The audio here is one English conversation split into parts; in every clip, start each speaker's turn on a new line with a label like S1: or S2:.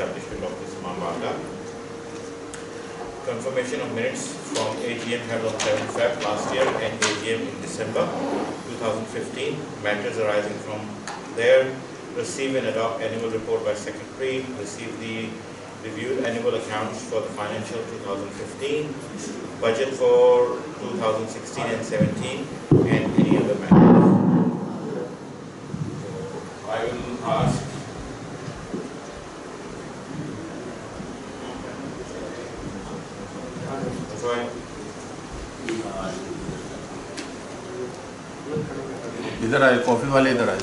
S1: establishment of this Imam Bargah. Confirmation of minutes from AGM held on 7 Feb last year and AGM in December 2015. Matters arising from there: receive and adopt annual report by Secretary, receive the reviewed annual accounts for the financial 2015, budget for 2016 and 17, and any other matters. I will ask
S2: इधर आए, coffee वाले इधर आए।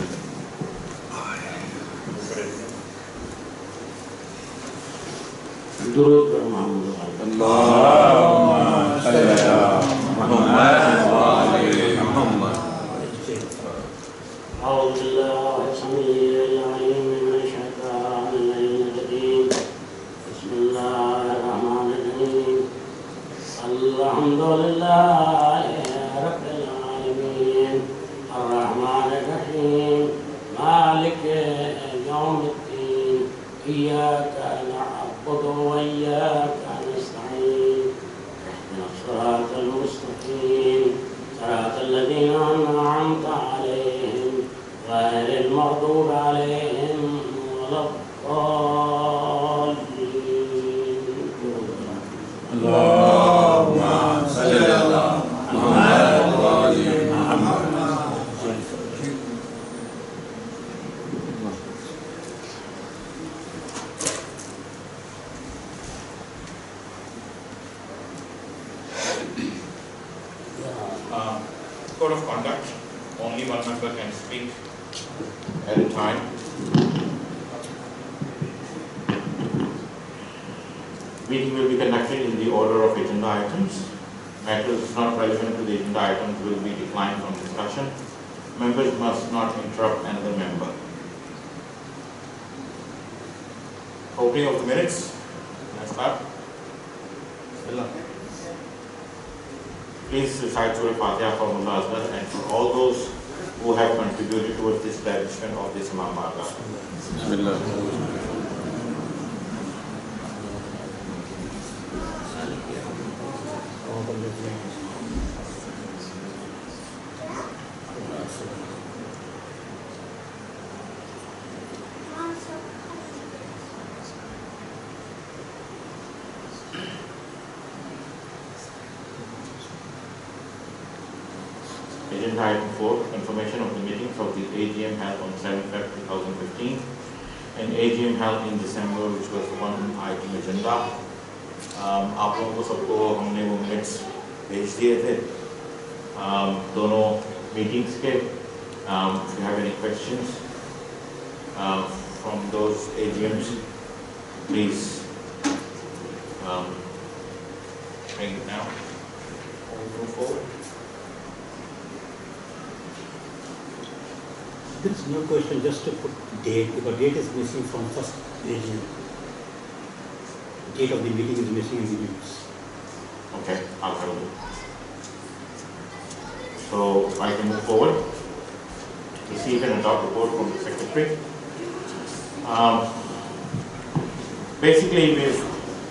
S2: Code of conduct: only one member can speak at a time. Meeting will be conducted in the order of agenda items. Matters not relevant to the agenda items will be declined from discussion. Members must not interrupt another member. Opening of the minutes. Let's start. Please recite Surah Fatiha for Mullah Asghar and for all those who have contributed towards the establishment of this Imam Bargah. Agenda item 4, confirmation of the meetings of the AGM held on 7 Feb 2015 and AGM held in December, which was one item agenda. आप लोगों को सबको हमने वो minutes भेज दिए थे दोनों मीटिंग्स के. If you have any questions from those AGMs, please bring it now. Move forward.
S3: There is no question, just to put date, because date is missing from first AGM. Date of the meeting is missing in the minutes.
S1: Okay, I'll tell you. So I can move forward. Receive and adopt report from the Secretary. Basically, we're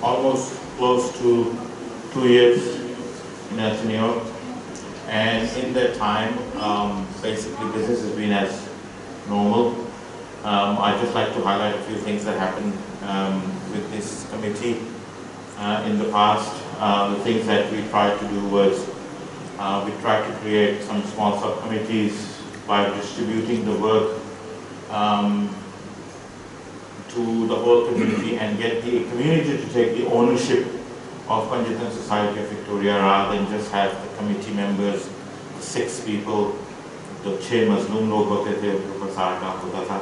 S1: almost close to 2 years in our tenure, and in that time, basically business has been as normal. I'd just like to highlight a few things that happened with this committee in the past. The things that we tried to do was we tried to create some small subcommittees by distributing the work to the whole community and get the community to take the ownership of Panjatan Society of Victoria rather than just have the committee members, 6 people. तो 6 मजलूम लोग होते थे, उनके ऊपर सारा काम होता था.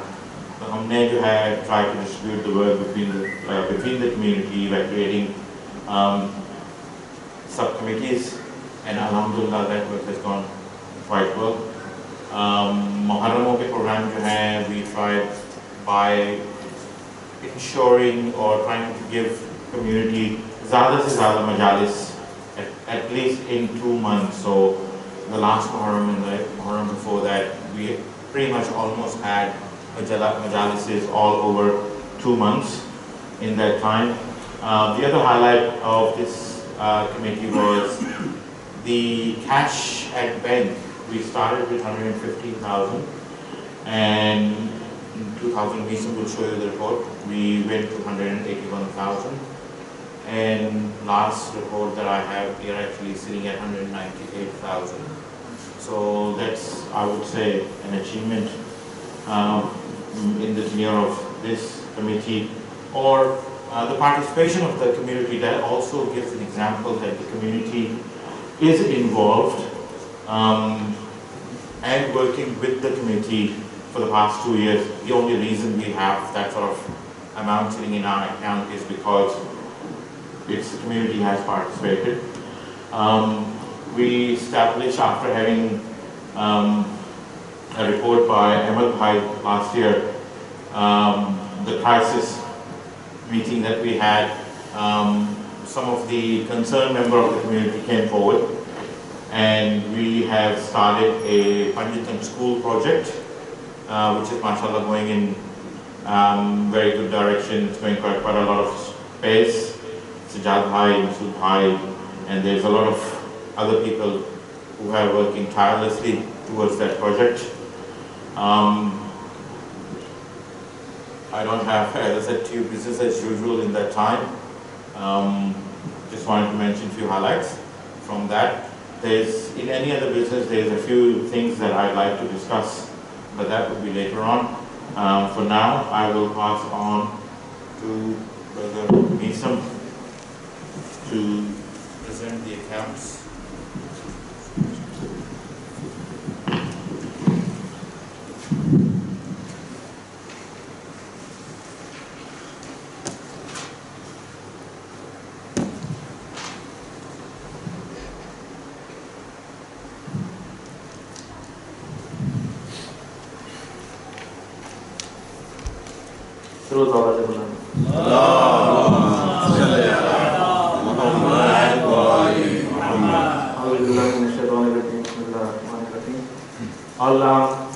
S1: तो हमने जो है try to distribute the work between the community by creating subcommittees, and alhamdulillah that work has gone quite well. Muharramon के program जो है we tried by ensuring or trying to give community ज़्यादा से ज़्यादा majalis at least in 2 months. So the last Muharram and the Muharram before that, we pretty much almost had majalises all over 2 months.
S2: in that time. The other highlight of this committee was the cash at bank. We started with 115,000, and in 2000, Mason will show you the report. We went to 181,000, and last report that I have, we are actually sitting at 198,000. So that's, I would say, an achievement in the tenure of this committee, or the participation of the community. That also gives an example that the community is involved and working with the committee for the past 2 years. The only reason we have that sort of amount sitting in our account is because its community has participated. We established, after having a report by Ahmed Bhai last year, the crisis meeting that we had, some of the concerned member of the community came forward, and we have started a Panjitam school project, which is mashallah going in very good direction. It's going quite a lot of space. Sajjad Bhai, Masood Bhai, and there's a lot of other people who are working tirelessly towards that project. I don't have, as I said to you, business as usual in that time. Just wanted to mention a few highlights from that. There's, in any other business, there's a few things that I'd like to discuss, but that will be later on. For now, I will pass on to Brother Meesam to present the accounts.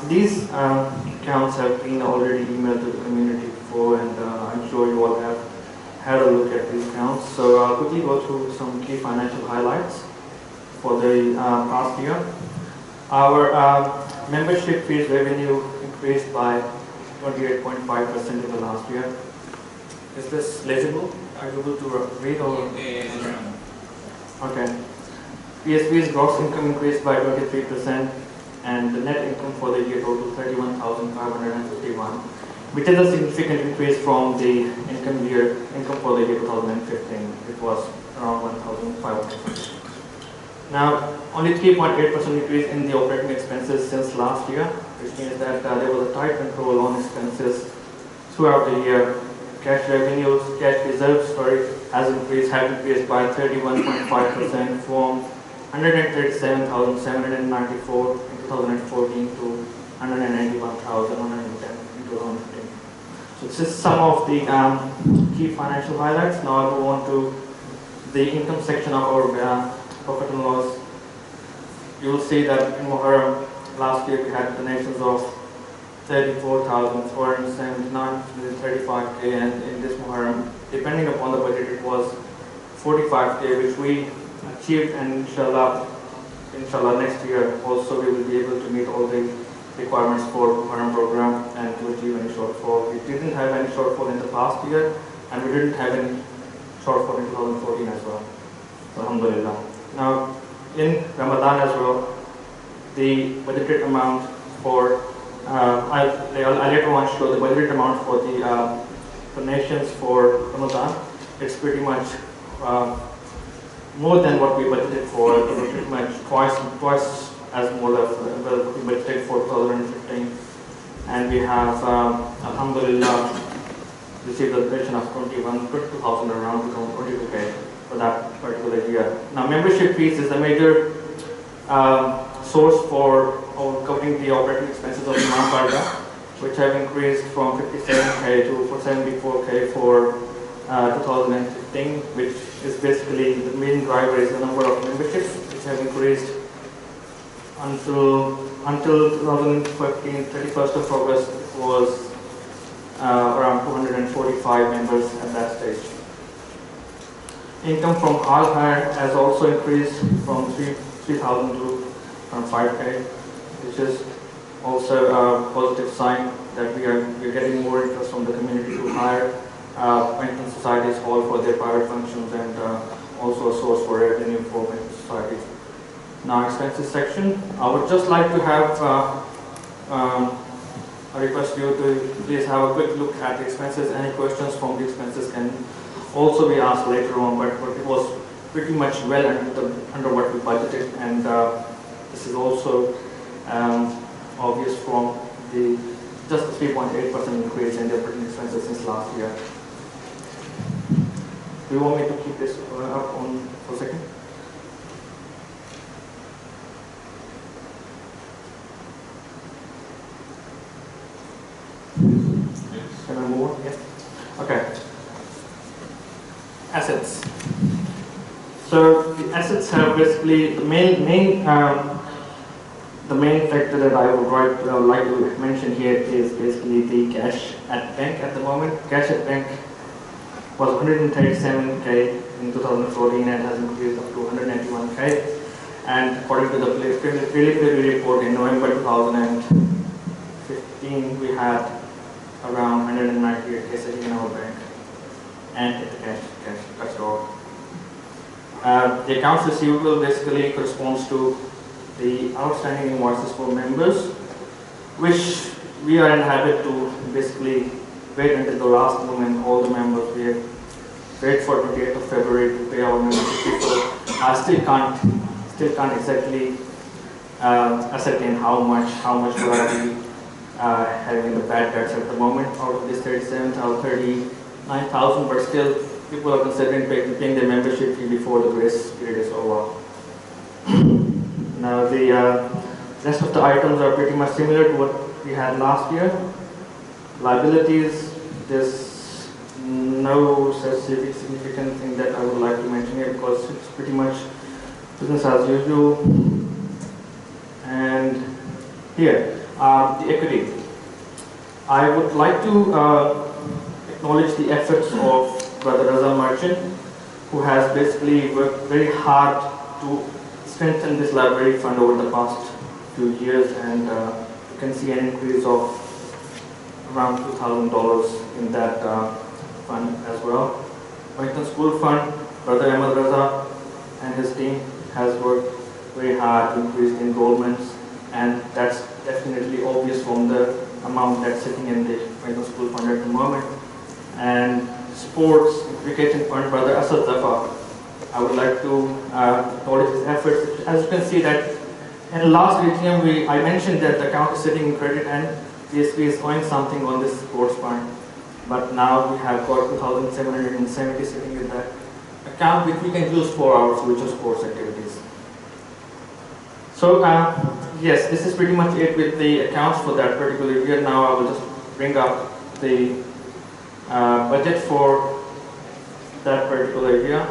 S4: These accounts have been already emailed to the community before, and I'm sure you all have had a look at these accounts. So I'll quickly go through some key financial highlights for the past year. Our membership fees revenue increased by 28.5% in the last year. Is this legible? Are you able to read or? Okay. PSB's gross income increased by 23%, and the net income for the year totaled 31,551, which is a significant increase from the income for the year 2015. It was around 1,500. Now, only 3.8% increase in the operating expenses since last year, which means that there was a tight control on expenses throughout the year. Cash revenues, cash reserves, have increased by 31.5% from 137,794 in 2014 to 191,110 in 2015. So this is some of the key financial highlights. Now I'll move on to the income section of our profit and loss. You will see that in Muharram last year we had donations of 34,479, 35k, and in this Muharram, depending upon the budget, it was 45k, which we achieved, and inshallah next year also we will be able to meet all the requirements for Muharram program and to achieve any shortfall. We didn't have any shortfall in the past year, and we didn't have any shortfall in 2014 as well. Alhamdulillah. Now, in Ramadan as well, the budgeted amount for I later on show the budgeted amount for the donations for Ramadan. It's pretty much more than what we budgeted for. Pretty much twice as more than we budgeted for 2015, and we have Alhamdulillah received a donation of 22,000 around 22k for that particular year. Now, membership fees is a major source for covering the operating expenses of Imam Barga, which have increased from 57k to 74k for 2015, which is basically the main driver is the number of memberships, which have increased until 2015, 31st of August, it was around 245 members at that stage. Income from all hire has also increased from 3,000 to around 5K, which is also a positive sign that we're getting more interest from the community to hire pension societies all for their private functions, and also a source for revenue for pension societies. Now, expenses section. I would just like to have I request you to please have a quick look at the expenses. Any questions from the expenses can also be asked later on, but it was pretty much well under what we budgeted, and this is also obvious from the just the 3.8% increase in the operating expenses since last year. Do you want me to keep this up on for a second? Can I move on? Yes. Okay. Assets. So the assets have basically the main factor that I would like to mention here is basically the cash at bank at the moment. Cash at bank was 137K in 2014 and has increased up to 191K. And according to the preliminary report in November 2015, we had around 198K sitting in our bank and cash, that's all. The accounts receivable basically corresponds to the outstanding invoices for members, which we are in the habit to basically wait until the last moment. All the members we wait for 28th of February to pay our membership. People I still can't exactly ascertain how much will I be having the bad debts at the moment out of this 37,000 or 39,000, but still people are considering paying their membership fee before the grace period is over. Now the rest of the items are pretty much similar to what we had last year. Liabilities, there's no such significant thing that I would like to mention here because it's pretty much business as usual. And here, the equity. I would like to acknowledge the efforts of Brother Raza Merchant, who has basically worked very hard to strengthen this library fund over the past few years, and you can see an increase of around $2,000 in that fund as well. Wellington School Fund, Brother Ahmed Raza and his team has worked very hard to increase enrollments, and that's definitely obvious from the amount that's sitting in the Wellington School Fund at the moment. And Sports Education Fund, Brother Asad Zafar, I would like to acknowledge his efforts. As you can see that in the last AGM, I mentioned that the account is sitting in credit and PSP is owing something on this sports fund. But now we have got 2,770 sitting in that account, which we can use for our future sports activities. So yes, this is pretty much it with the accounts for that particular year. Now I will just bring up the budget for that particular year.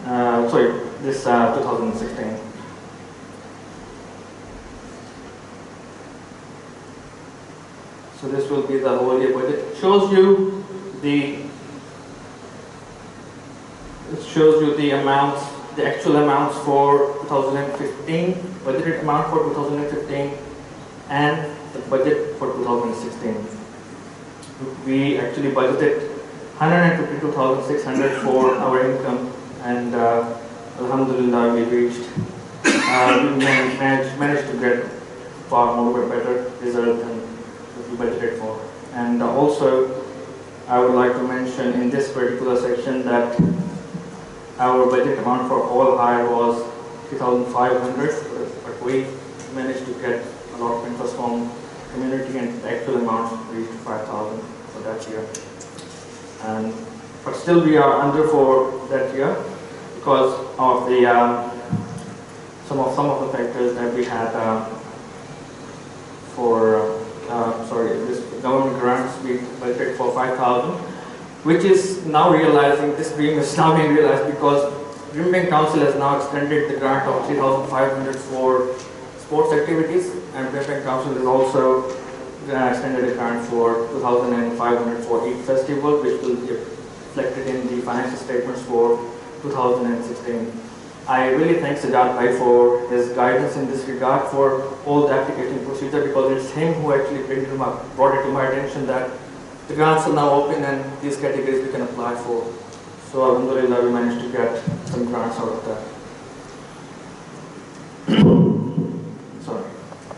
S4: Sorry, this 2016. So this will be the whole year budget. It shows you the amounts, the actual amounts for 2015, budgeted amount for 2015, and the budget for 2016. We actually budgeted 152,600 for our income, and Alhamdulillah we reached. We managed to get far more better result than we budgeted for. And also, I would like to mention in this particular section that our budget amount for all hire was 3,500, but we managed to get a lot of interest from community, and the actual amount reached 5,000 for that year. But still we are under for that year because of the some of the factors that we had this government grants. We budgeted for 5,000, which is now realizing, this dream is now being realized because Dream Bank Council has now extended the grant of 3,500 for sports activities, and Dream Bank Council is also extended a grant for 2,500 for Eid festival, which will be reflected in the financial statements for 2016. I really thank Sajjad Bhai for his guidance in this regard for all the application procedure, because it's him who actually brought it to my attention that the grants are now open and these categories we can apply for. So alhamdulillah, we managed to get some grants out of that. Sorry.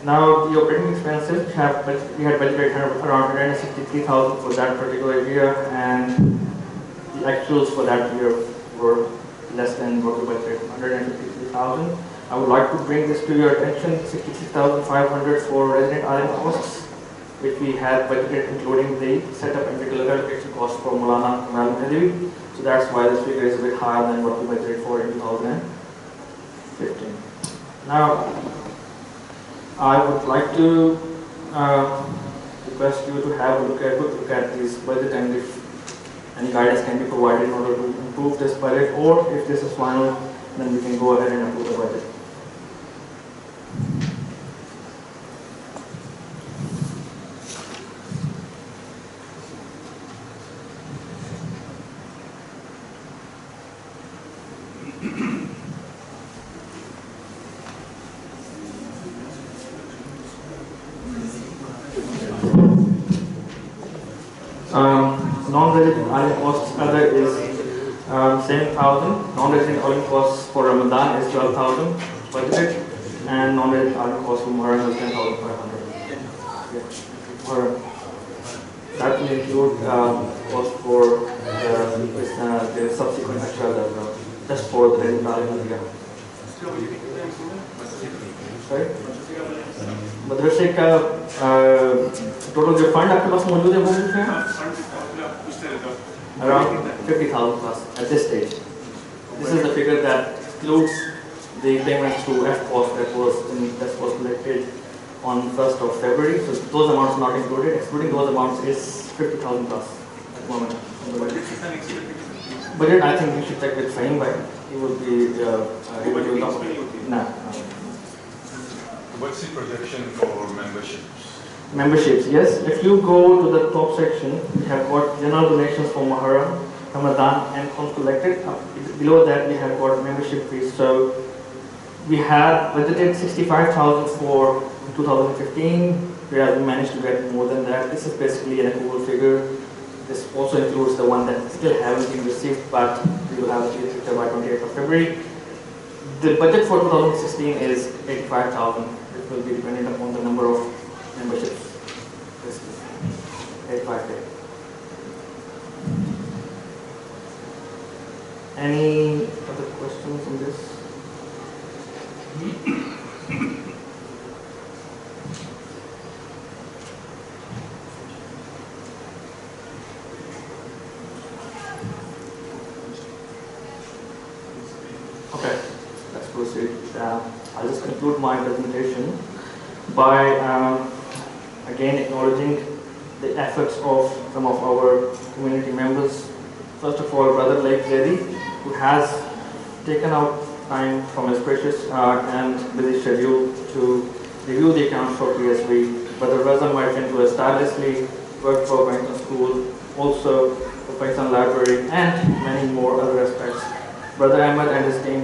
S4: Now the operating expenses, we had budgeted around 163,000 for that particular year, and the actuals for that year were less than what we budgeted, 153,000. I would like to bring this to your attention, 66,500 for resident RM costs, which we had budgeted including the setup and regular allocation costs for Maulana Kamal Nadawi. So that's why this figure is a bit higher than what we budgeted for in 2015. Now, I would like to request you to have a quick look at this budget, and if any guidance can be provided in order to improve this budget, or if this is final, then we can go ahead and approve the budget. Non-resident oil costs other is 7,000. Non-resident oil costs for Ramadan is 12,000 budgeted, and non-resident oil costs for Muharram is 10,500. That will include cost for the subsequent ashras as well, just for the resident oil. Sorry? मदरसे का total जो fund आपके पास मौजूद है वो कुछ है around 50,000 plus at this stage. This is the figure that includes the payments to FPOS that was collected on 1st of February. So those amounts not included. Excluding those amounts is 50,000 plus at the moment. Budget, I think we should check with Fahim Bhai. He will be able to talk. No.
S5: What's the projection for memberships?
S4: Memberships, yes. If you go to the top section, we have got general donations for Muharram, Ramadan, and funds collected. Below that, we have got membership fees. So we had budgeted 65,000 for 2015, whereas we managed to get more than that. This is basically an approval figure. This also includes the one that still haven't been received, but we will have it by 28th of February. The budget for 2016 is 85,000. It will be dependent upon the number of memberships. 85K. Any other questions on this? Okay, let's proceed. I'll just conclude my presentation by again acknowledging the efforts of some of our community members. First of all, Brother Laik Zaidi, who has taken out time from his precious and busy schedule to review the accounts for PSV. Brother Raza Merchant, who has tirelessly worked for Pakistan School, also for Pakistan Library, and many more other aspects. Brother Ahmed and his team,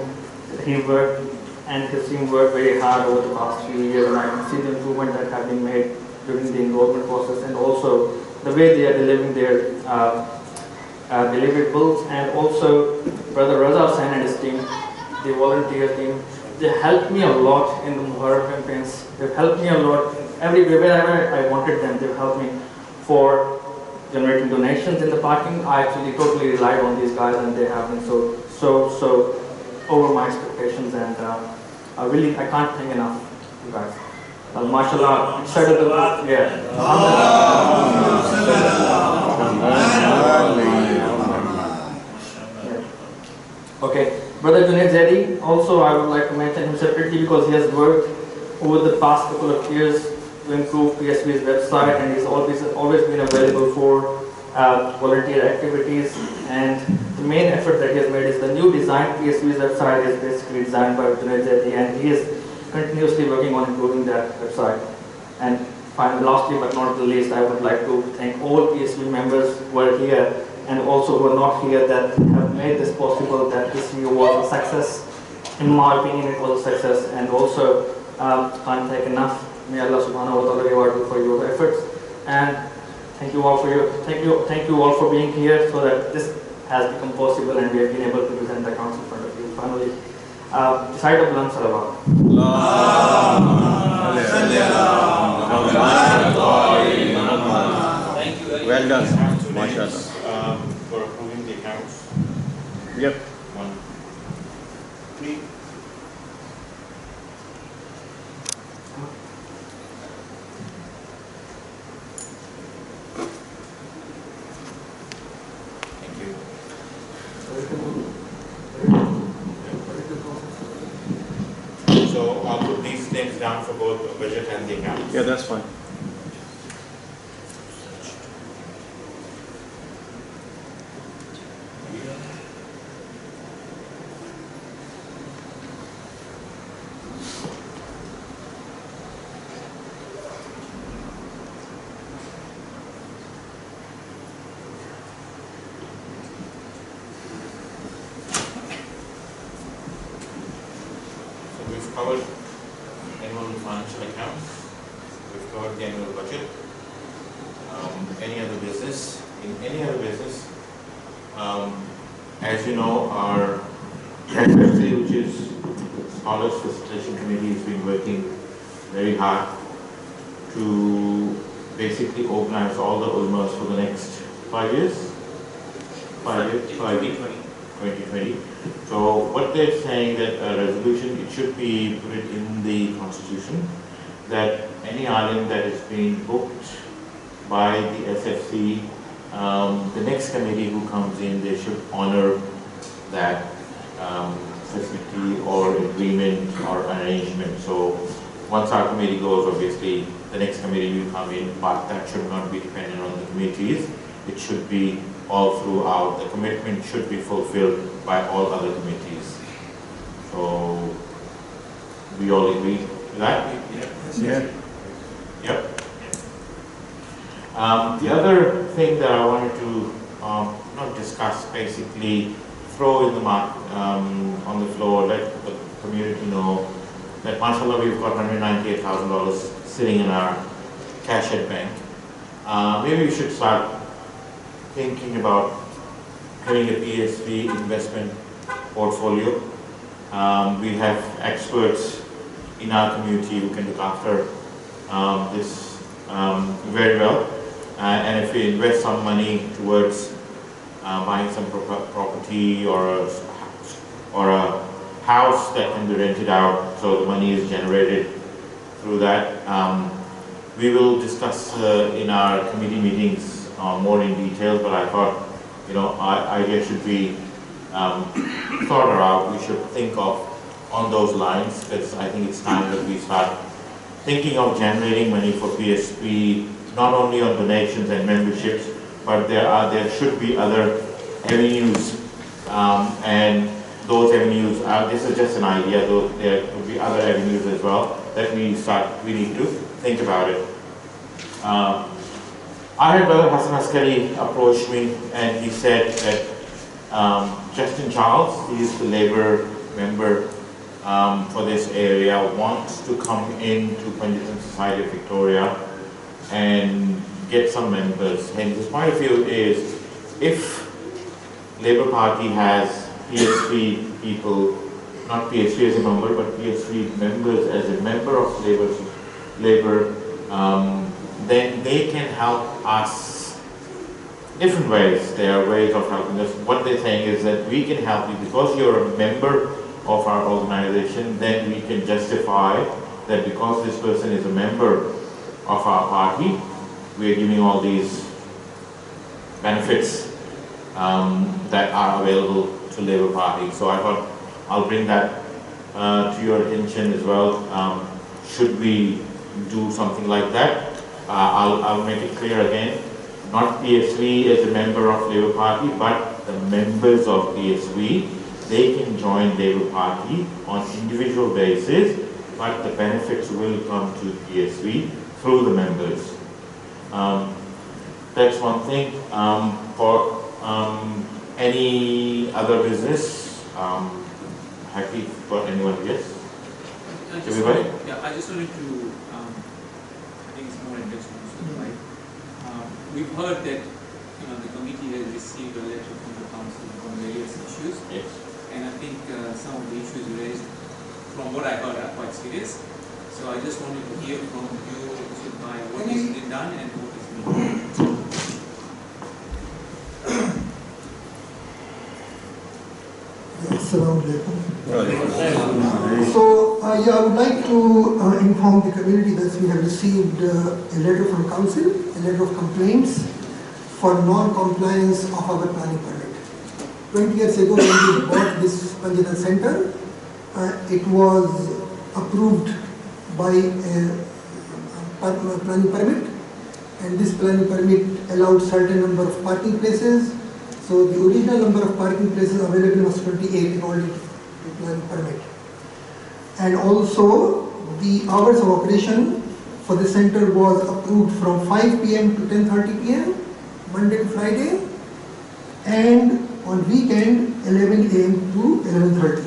S4: he worked and his team worked very hard over the past few years, and I can see the improvement that have been made during the enrollment process, and also the way they are delivering their deliverables. And also Brother Raza Hussain and his team, the volunteer team, they helped me a lot in the Muharram campaigns. They've helped me a lot everywhere wherever I wanted them. They've helped me for generating donations in the parking. I actually totally relied on these guys, and they have been so over my expectations, and I can't thank enough you guys. MashaAllah, Okay, Brother Junaid Zaidi, also I would like to mention him separately because he has worked over the past couple of years to improve PSV's website, and he's always been available for volunteer activities. And the main effort that he has made is the new design. PSV's website is basically designed by Junaid Zaidi, and he is continuously working on improving that website. And finally, lastly but not the least, I would like to thank all PSV members who are here and also who are not here that have made this possible, that this year was a success. In my opinion, it was a success, and also can't thank enough. May Allah subhanahu wa ta'ala reward you for your efforts, and thank you all for being here so that this has become possible and we have been able to present the accounts in front of you. Finally, decide of Buland Salawat.
S6: Well done.
S2: We have 2
S6: Mashallah.
S2: names for approving the accounts.
S6: Yep.
S2: 1, 3. Thank you. So I'll put these names down for both the budget and the accounts.
S6: Yeah, that's fine.
S2: So we've covered annual financial accounts, we've covered the annual budget. Any other business? In any other business, as you know, our FFC, which is Scholars Facilitation Committee, has been working very hard to basically organize all the ulmas for the next 5 years. 5 years? 2020. So what they're saying that a resolution, it should be put in the constitution that any island that is being booked by the SFC, the next committee who comes in, they should honor that facility or agreement or arrangement. So once our committee goes, obviously the next committee will come in, but that should not be dependent on the committees. It should be all throughout. The commitment should be fulfilled by all other committees. So we all agree to that?
S6: Yeah.
S2: Yep. The other thing that I wanted to not discuss, basically throw in the on the floor, let the community know that mashallah we've got $198,000 sitting in our cash at bank. Maybe we should start thinking about having a PSV investment portfolio. We have experts in our community who can look after this very well. And if we invest some money towards buying some property or a house that can be rented out, so the money is generated through that, we will discuss in our committee meetings more in detail. But I thought, our idea should be thought out. We should think of on those lines, because I think it's time that we start thinking of generating money for PSP, not only on donations and memberships, but there should be other avenues, and those avenues this is just an idea, though there could be other avenues as well that we need to think about it. I had Brother Hassan Askari approach me, and he said that Justin Charles, he is the Labour member for this area, wants to come into Panjatan Society of Victoria and get some members. And his point of view is, if Labour Party has PSV people, not PSV as a member, but PSV members as a member of Labour, then they can help us different ways. There are ways of helping us. What they're saying is that we can help you because you're a member of our organization. Then we can justify that because this person is a member of our party, we are giving all these benefits that are available to Labour Party. So I thought I'll bring that to your attention as well. Should we do something like that? I'll make it clear again, not PSV as a member of Labour Party, but the members of PSV, they can join Labour Party on individual basis, but the benefits will come to PSV through the members. That's one thing. For any other business, happy for anyone, yes? Everybody?
S7: Yeah, I just wanted to, I think it's more intentional, right? We've heard that, the committee has received a letter from the council on various issues.
S2: Yes.
S7: And I think some of the issues raised, from what I heard, are quite serious. So I just wanted to hear from you, what is being done and what is being done.
S8: Assalamu alaikum. So, I would like to inform the community that we have received a letter from council, a letter of complaints for non-compliance of our planning permit. 20 years ago, when we bought this Panjatan Center, it was approved by a planning permit, and this planning permit allowed certain number of parking places. So the original number of parking places available was 28 according to planning permit. And also the hours of operation for the center was approved from 5 p.m. to 10:30 p.m. Monday to Friday, and on weekend 11 a.m. to 11:30.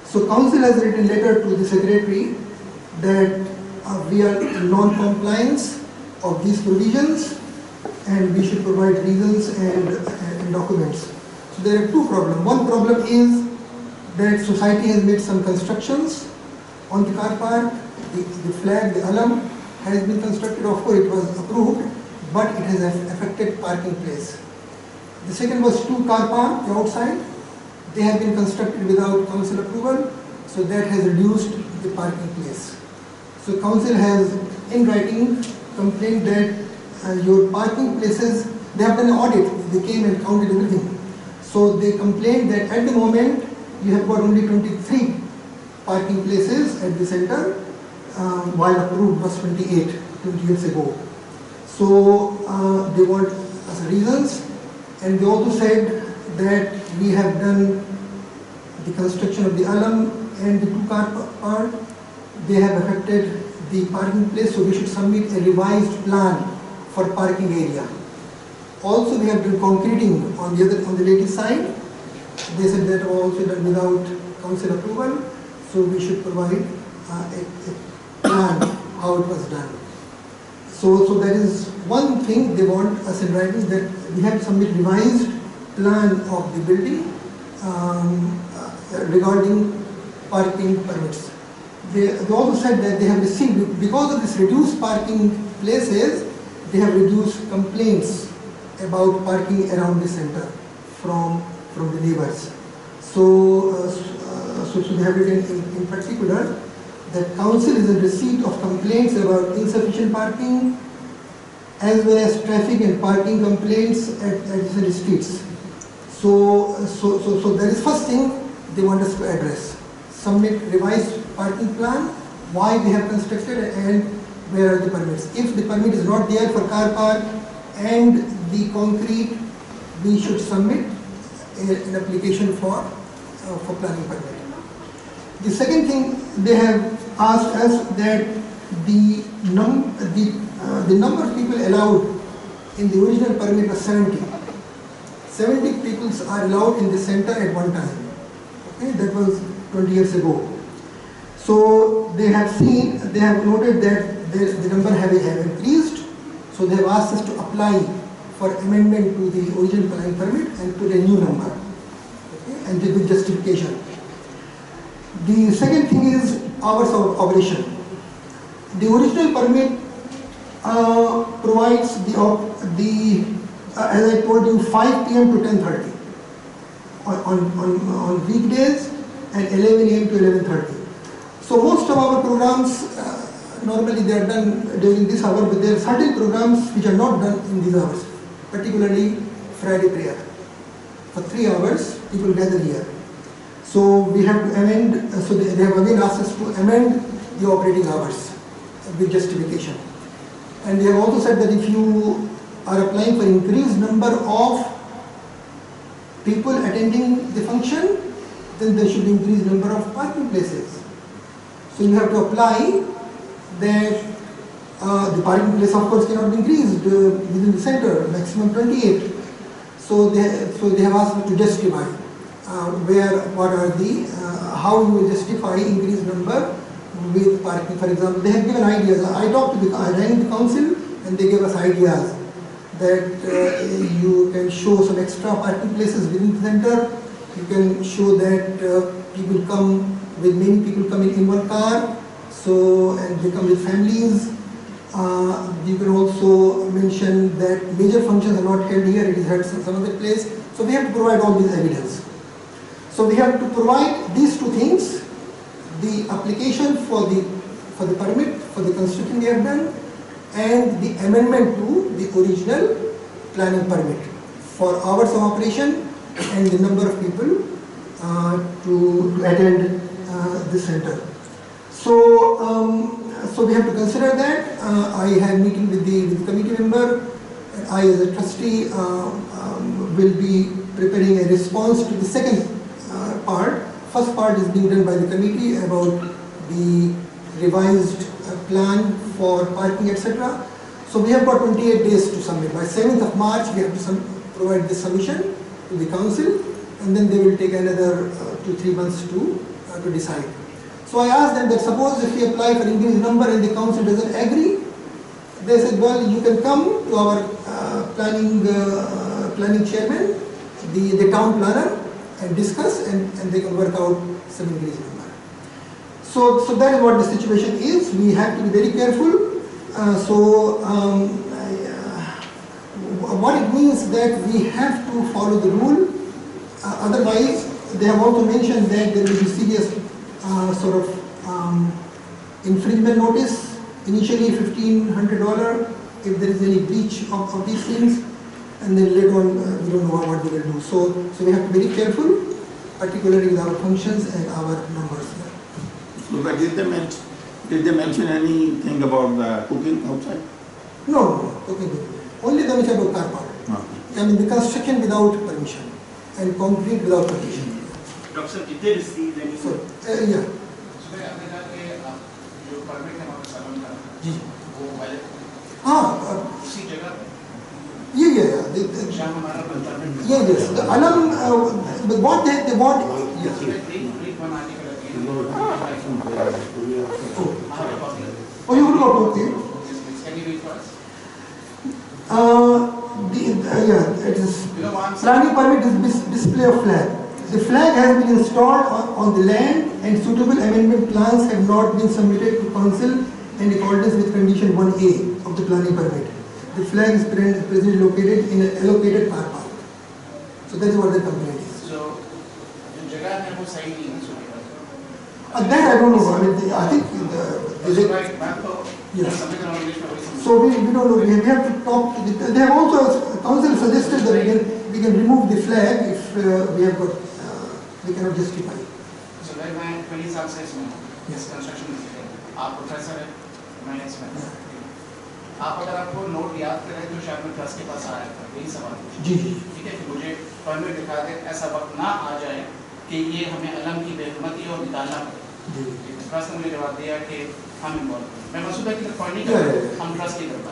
S8: So council has written letter to the secretary that we are in non-compliance of these provisions and we should provide reasons and documents. So there are two problems. One problem is that society has made some constructions on the car park. The flag, the alam has been constructed. Of course, it was approved, but it has affected parking place. The second was two car park outside. They have been constructed without council approval, so that has reduced the parking place. So council has in writing complained that your parking places, they have done an audit, they came and counted everything. So they complained that at the moment you have got only 23 parking places at the center, while approved was 20 years ago. So they want as reasons, and they also said that we have done the construction of the alam and the two car park. They have affected the parking place, so we should submit a revised plan for parking area. Also, we have done concreting on the lady side. They said that was also done without council approval, so we should provide a plan how it was done. So that is one thing they want us in writing, that we have to submit revised plan of the building regarding parking permits. They also said that they have received, because of this reduced parking places, they have reduced complaints about parking around the center from the neighbors. So they have written in particular that council is in receipt of complaints about insufficient parking as well as traffic and parking complaints at different streets. So that is first thing they want us to address. Submit revised parking plan, why they have constructed and where are the permits. If the permit is not there for car park and the concrete, we should submit an application for planning permit. The second thing they have asked us that the number of people allowed in the original permit was 70. 70 people are allowed in the center at one time. Okay, that was 20 years ago. So they have noted that the number have increased. So they have asked us to apply for amendment to the original planning permit and put a new number. Okay, and with justification. The second thing is hours of operation. The original permit provides as I told you, 5 p.m. to 10:30 on weekdays and 11 a.m. to 11:30. So most of our programs normally they are done during this hour, but there are certain programs which are not done in these hours, particularly Friday prayer. For 3 hours, people gather here. So we have to amend, so they have again asked us to amend the operating hours with justification. And they have also said that if you are applying for increased number of people attending the function, then there should be increased number of parking places. So you have to apply that The parking place, of course, cannot be increased within the center, maximum 28. So they have asked me to justify how you will justify increased number with parking. For example, they have given ideas. I rang the council and they gave us ideas that you can show some extra parking places within the center. You can show that many people come in one car, and they come with families. You can also mention that major functions are not held here, it is held some other place. So we have to provide all this evidence. So we have to provide these two things, the application for the permit, for the construction we have done, and the amendment to the original planning permit for hours of operation and the number of people to attend the center. So we have to consider that. I had meeting with the committee member. I as a trustee will be preparing a response to the second part. First part is being done by the committee about the revised plan for parking, etc. So we have got 28 days to submit. By 7th of March we have to provide the submission to the council, and then they will take another 2-3 months to decide. So I asked them that suppose if we apply for increased number and the council doesn't agree, they said, well, you can come to our planning chairman, the town planner, and discuss, and they can work out some increased number. So that is what the situation is. We have to be very careful. What it means that we have to follow the rule. Otherwise, they have also mentioned that there will be serious infringement notice. Initially $1,500 if there is any breach of these things, and then later on we don't know what they will do. So we have to be very careful, particularly with our functions and our numbers.
S6: So, but did they mention anything about the cooking outside?
S8: No, cooking. Only the mention about car park.
S6: Okay.
S8: I mean the construction without permission and concrete without permission.
S9: Doctor, did they receive any?
S8: So yeah.
S9: जो permit है वहाँ सालों का
S8: जी
S9: वो वाले उसी जगह जहाँ हमारा permit
S8: yes the alam what they want
S9: break बनाने के लगे
S8: oh you will not okay
S9: can you read for us
S8: it is planning permit is display of flag. The flag has been installed on the land and suitable amendment plans have not been submitted to council in accordance with condition 1A of the planning permit. The flag is presently located in an allocated car park. So that is what the complaint is.
S9: So the जगह है वो सही नहीं है
S8: that I don't know. I mean, I think so we don't know. We have to talk to the. They have also council suggested that we can remove the flag if we have got we cannot justify.
S9: So like मैं 20 साल से इसमें इस construction में आप professor हैं मैं इसमें आप अगर आपको नोट याद करें तो शायद मैं ट्रस्ट के पास आया था यही सवाल
S8: जी
S9: ठीक है कि मुझे परमिट दिखा दे ऐसा वक्त ना आ जाए कि ये हमें अलम की बेहरमती और निकालना पड़े ट्रस्ट ने मुझे जवाब दिया कि हम इन्वॉल्व मैं मसूद भाई की तरफ पॉइंट नहीं कर रहा हम ट्रस्ट की तरफ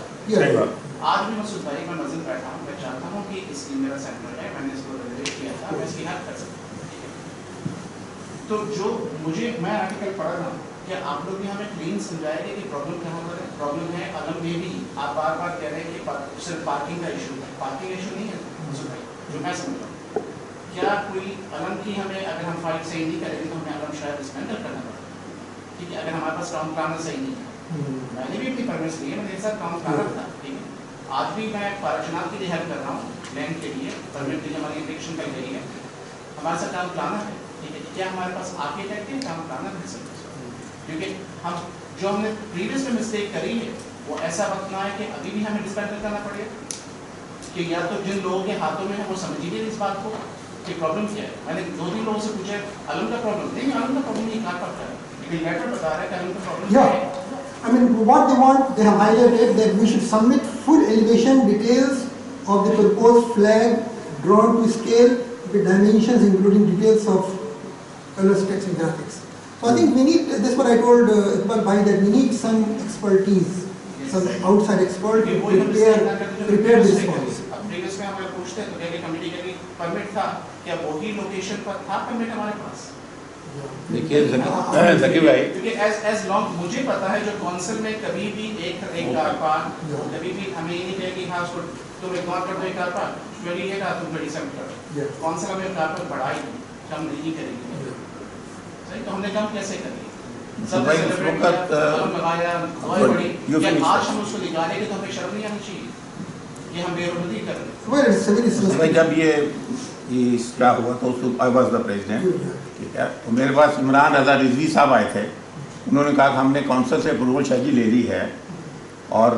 S9: आज भी मसूद भाई मैं मस्जिद बैठा हूँ मैं चाहता हूँ कि इसकी मेरा सेंटर है मैंने इसको रिजर्व किया था मैं इसकी हेल्प कर सकता हूँ तो जो मुझे मैं आर्टिकल पढ़ रहा हूँ क्या आप लोग भी हमें क्लीन समझाएंगे कि प्रॉब्लम कहाँ पर है प्रॉब्लम है अलम में भी आप बार बार कह रहे हैं कि सिर्फ पार्किंग का इशू है पार्किंग इशू नहीं है जो मैं समझ रहा हूँ क्या कोई अलम की हमें अगर हम फाइट सही नहीं करेंगे तो हमें अलम शायद स्पेंडर करना पड़ेगा ठीक है अगर हमारे पास टाउन प्लानर सही नहीं है मैंने भी अपनी परमिट ली है मेरे साथ टाउन प्लानर था ठीक है आज भी मैं पारचनाथ के लिए हेल्प कर रहा हूँ लैंड के लिए परमिट के लिए हमारी इलेक्शन का लिए है हमारे साथ टाउन प्लानर है ठीक है क्या हमारे पास आर्किटेक्ट है टाउन प्लानर है सब क्योंकि हम जो हमने प्रीवियस में मिस्टेक करी है वो ऐसा वक्त ना है कि अभी भी हमें डिस्पेंडर करना पड़ेगा कि या तो जिन लोगों के हाथों में है वो समझ ही नहीं इस बात को कि प्रॉब्लम क्या है मैंने 2-3 लोगों से पूछा अलम का प्रॉब्लम नहीं अलम का प्रॉब्लम नहीं कहाँ पड़ता है लेकिन लेटर बता रहा है कि अलम का प्रॉब्लम क्या है
S8: I mean, what they want, they have highlighted that we should submit full elevation details of the proposed flag drawn to scale with dimensions including details of colors, text and graphics. So I think we need, that's what I told Iqbal Bhai, that we need some expertise some outside expert
S9: कि
S8: to
S9: वही हम decide ना करते जो
S8: prepare
S9: previous
S8: this
S9: में
S8: response.
S9: अब previous में हम अगर पूछते हैं तो क्या कमेटी के लिए परमिट था, क्या वही लोकेशन पर था परमिट हमारे पास?
S6: देखिए जकी भाई,
S9: क्योंकि as long मुझे पता है जो काउंसिल में कभी भी एक कार पार्क कभी भी हमें ये नहीं कहे कि हाँ उसको तुम इग्नोर कर दो एक कार पार्क 28 का तुम 27 करो, काउंसिल हमें कार पार्क बढ़ाई नहीं, हम नहीं करेंगे सही, तो हमने काम कैसे करेंगे? सबने सेलिब्रेट किया, हम लगाया, दुआएं पढ़ी, या आज हम उसको निकालेंगे तो हमें शर्म नहीं आनी चाहिए, ये हम बेरुखी कर रहे हैं।
S6: भाई जब ये क्या हुआ तो उसको आई वाज द प्रेसिडेंट, ठीक है, तो मेरे पास इमरान रजा रिजवी साहब आए थे, उन्होंने कहा कि हमने काउंसिल से अप्रूवल शायद ले ली है और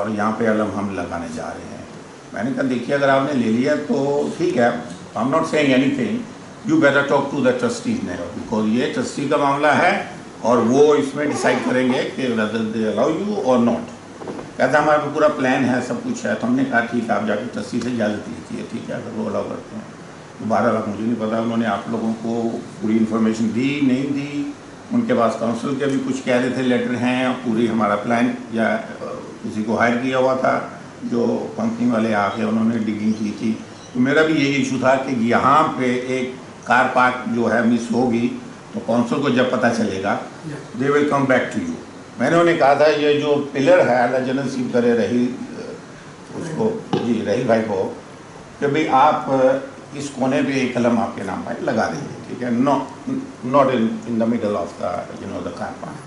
S6: यहाँ पे अलम हम लगाने जा रहे हैं। मैंने कहा देखिए अगर आपने ले लिया तो ठीक है, I am not saying anything, you better talk to the trustees ने, बिकॉज ये ट्रस्टी का मामला है और वो इसमें डिसाइड करेंगे कि वेदर दे अलाउ यू और नॉट। कहता हमारे पास पूरा प्लान है, सब कुछ है, तो हमने कहा ठीक है आप जाके ट्रस्टी से इजाज़त लीजिए, ठीक है, अगर वो अलाउ करते हैं। तो 12 लाख मुझे नहीं पता उन्होंने आप लोगों को पूरी इन्फॉर्मेशन दी नहीं दी, उनके पास काउंसिल के भी कुछ कह रहे थे लेटर हैं, पूरी हमारा प्लान या किसी को हायर किया हुआ था जो कंपनी वाले आके उन्होंने डिगिंग की थी। तो मेरा भी यही इशू था कि यहाँ पे एक कार पार्क जो है मिस होगी तो काउंसिल को जब पता चलेगा they will come back to you. मैंने उन्हें कहा था ये जो पिलर है अल्लाह जन्नत नसीब करे रही उसको जी रही भाई को कि भाई आप इस कोने पे एक कलम आपके नाम पर लगा देंगे, ठीक है, not in the middle of the car park.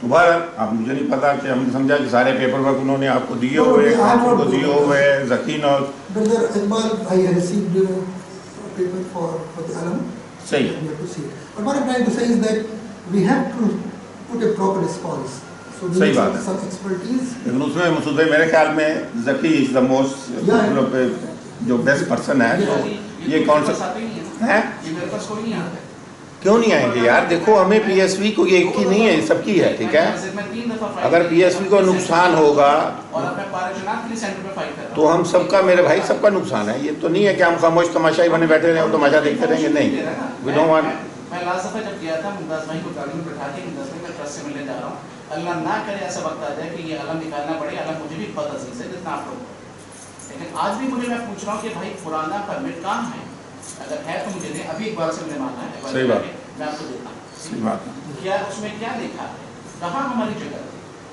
S6: तो बहर आप मुझे नहीं पता कि हमने समझा कि सारे पेपर वर्क उन्होंने आपको दिए हुए को दिए हुए जकीन और सही है।
S8: But what I'm trying to say is that we have to put a proper response. So we
S6: सही
S8: need
S6: बात है।
S8: some expertise.
S6: लेकिन उसमें मसूद भाई मेरे ख्याल में जकी इज द मोस्ट जो बेस्ट पर्सन है, तो ये कौन सा है,
S9: ये मेरे पास कोई नहीं आता है।
S6: क्यों नहीं आएंगे यार, देखो हमें पीएसवी को ये एक ही नहीं है, सबकी है, ठीक है, अगर पीएसवी को नुकसान होगा
S9: और अपने पारिचुनाव के लिए सेंटर में फाइट कर रहा
S6: तो हम सबका, मेरे भाई सबका नुकसान है। ये तो नहीं है कि हम खामोश तमाशाई बने बैठे रहे और तमाशा देखते रहेंगे, नहीं, वी डोंट वांट।
S9: मैं लास्ट दफा जब गया था मुमताज भाई को गाड़ी में बैठा के मुमताज भाई मैं ट्रस्ट से मिलने जा रहा हूँ, अल्लाह ना करे ऐसा वक्त आ जाए कि ये अलम निकालना पड़े, अलम मुझे भी बहुत अजीज है जितना आप लोगों को, लेकिन आज भी मुझे मैं पूछ रहा हूँ कि भाई पुराना परमिट कहाँ है, अगर है तो मुझे दें, अभी एक बार से मुझे मांगा है,
S6: सही बात,
S9: मैं आपको देता हूँ,
S6: सही बात है,
S9: क्या उसमें क्या लिखा है, कहाँ हमारी जगह है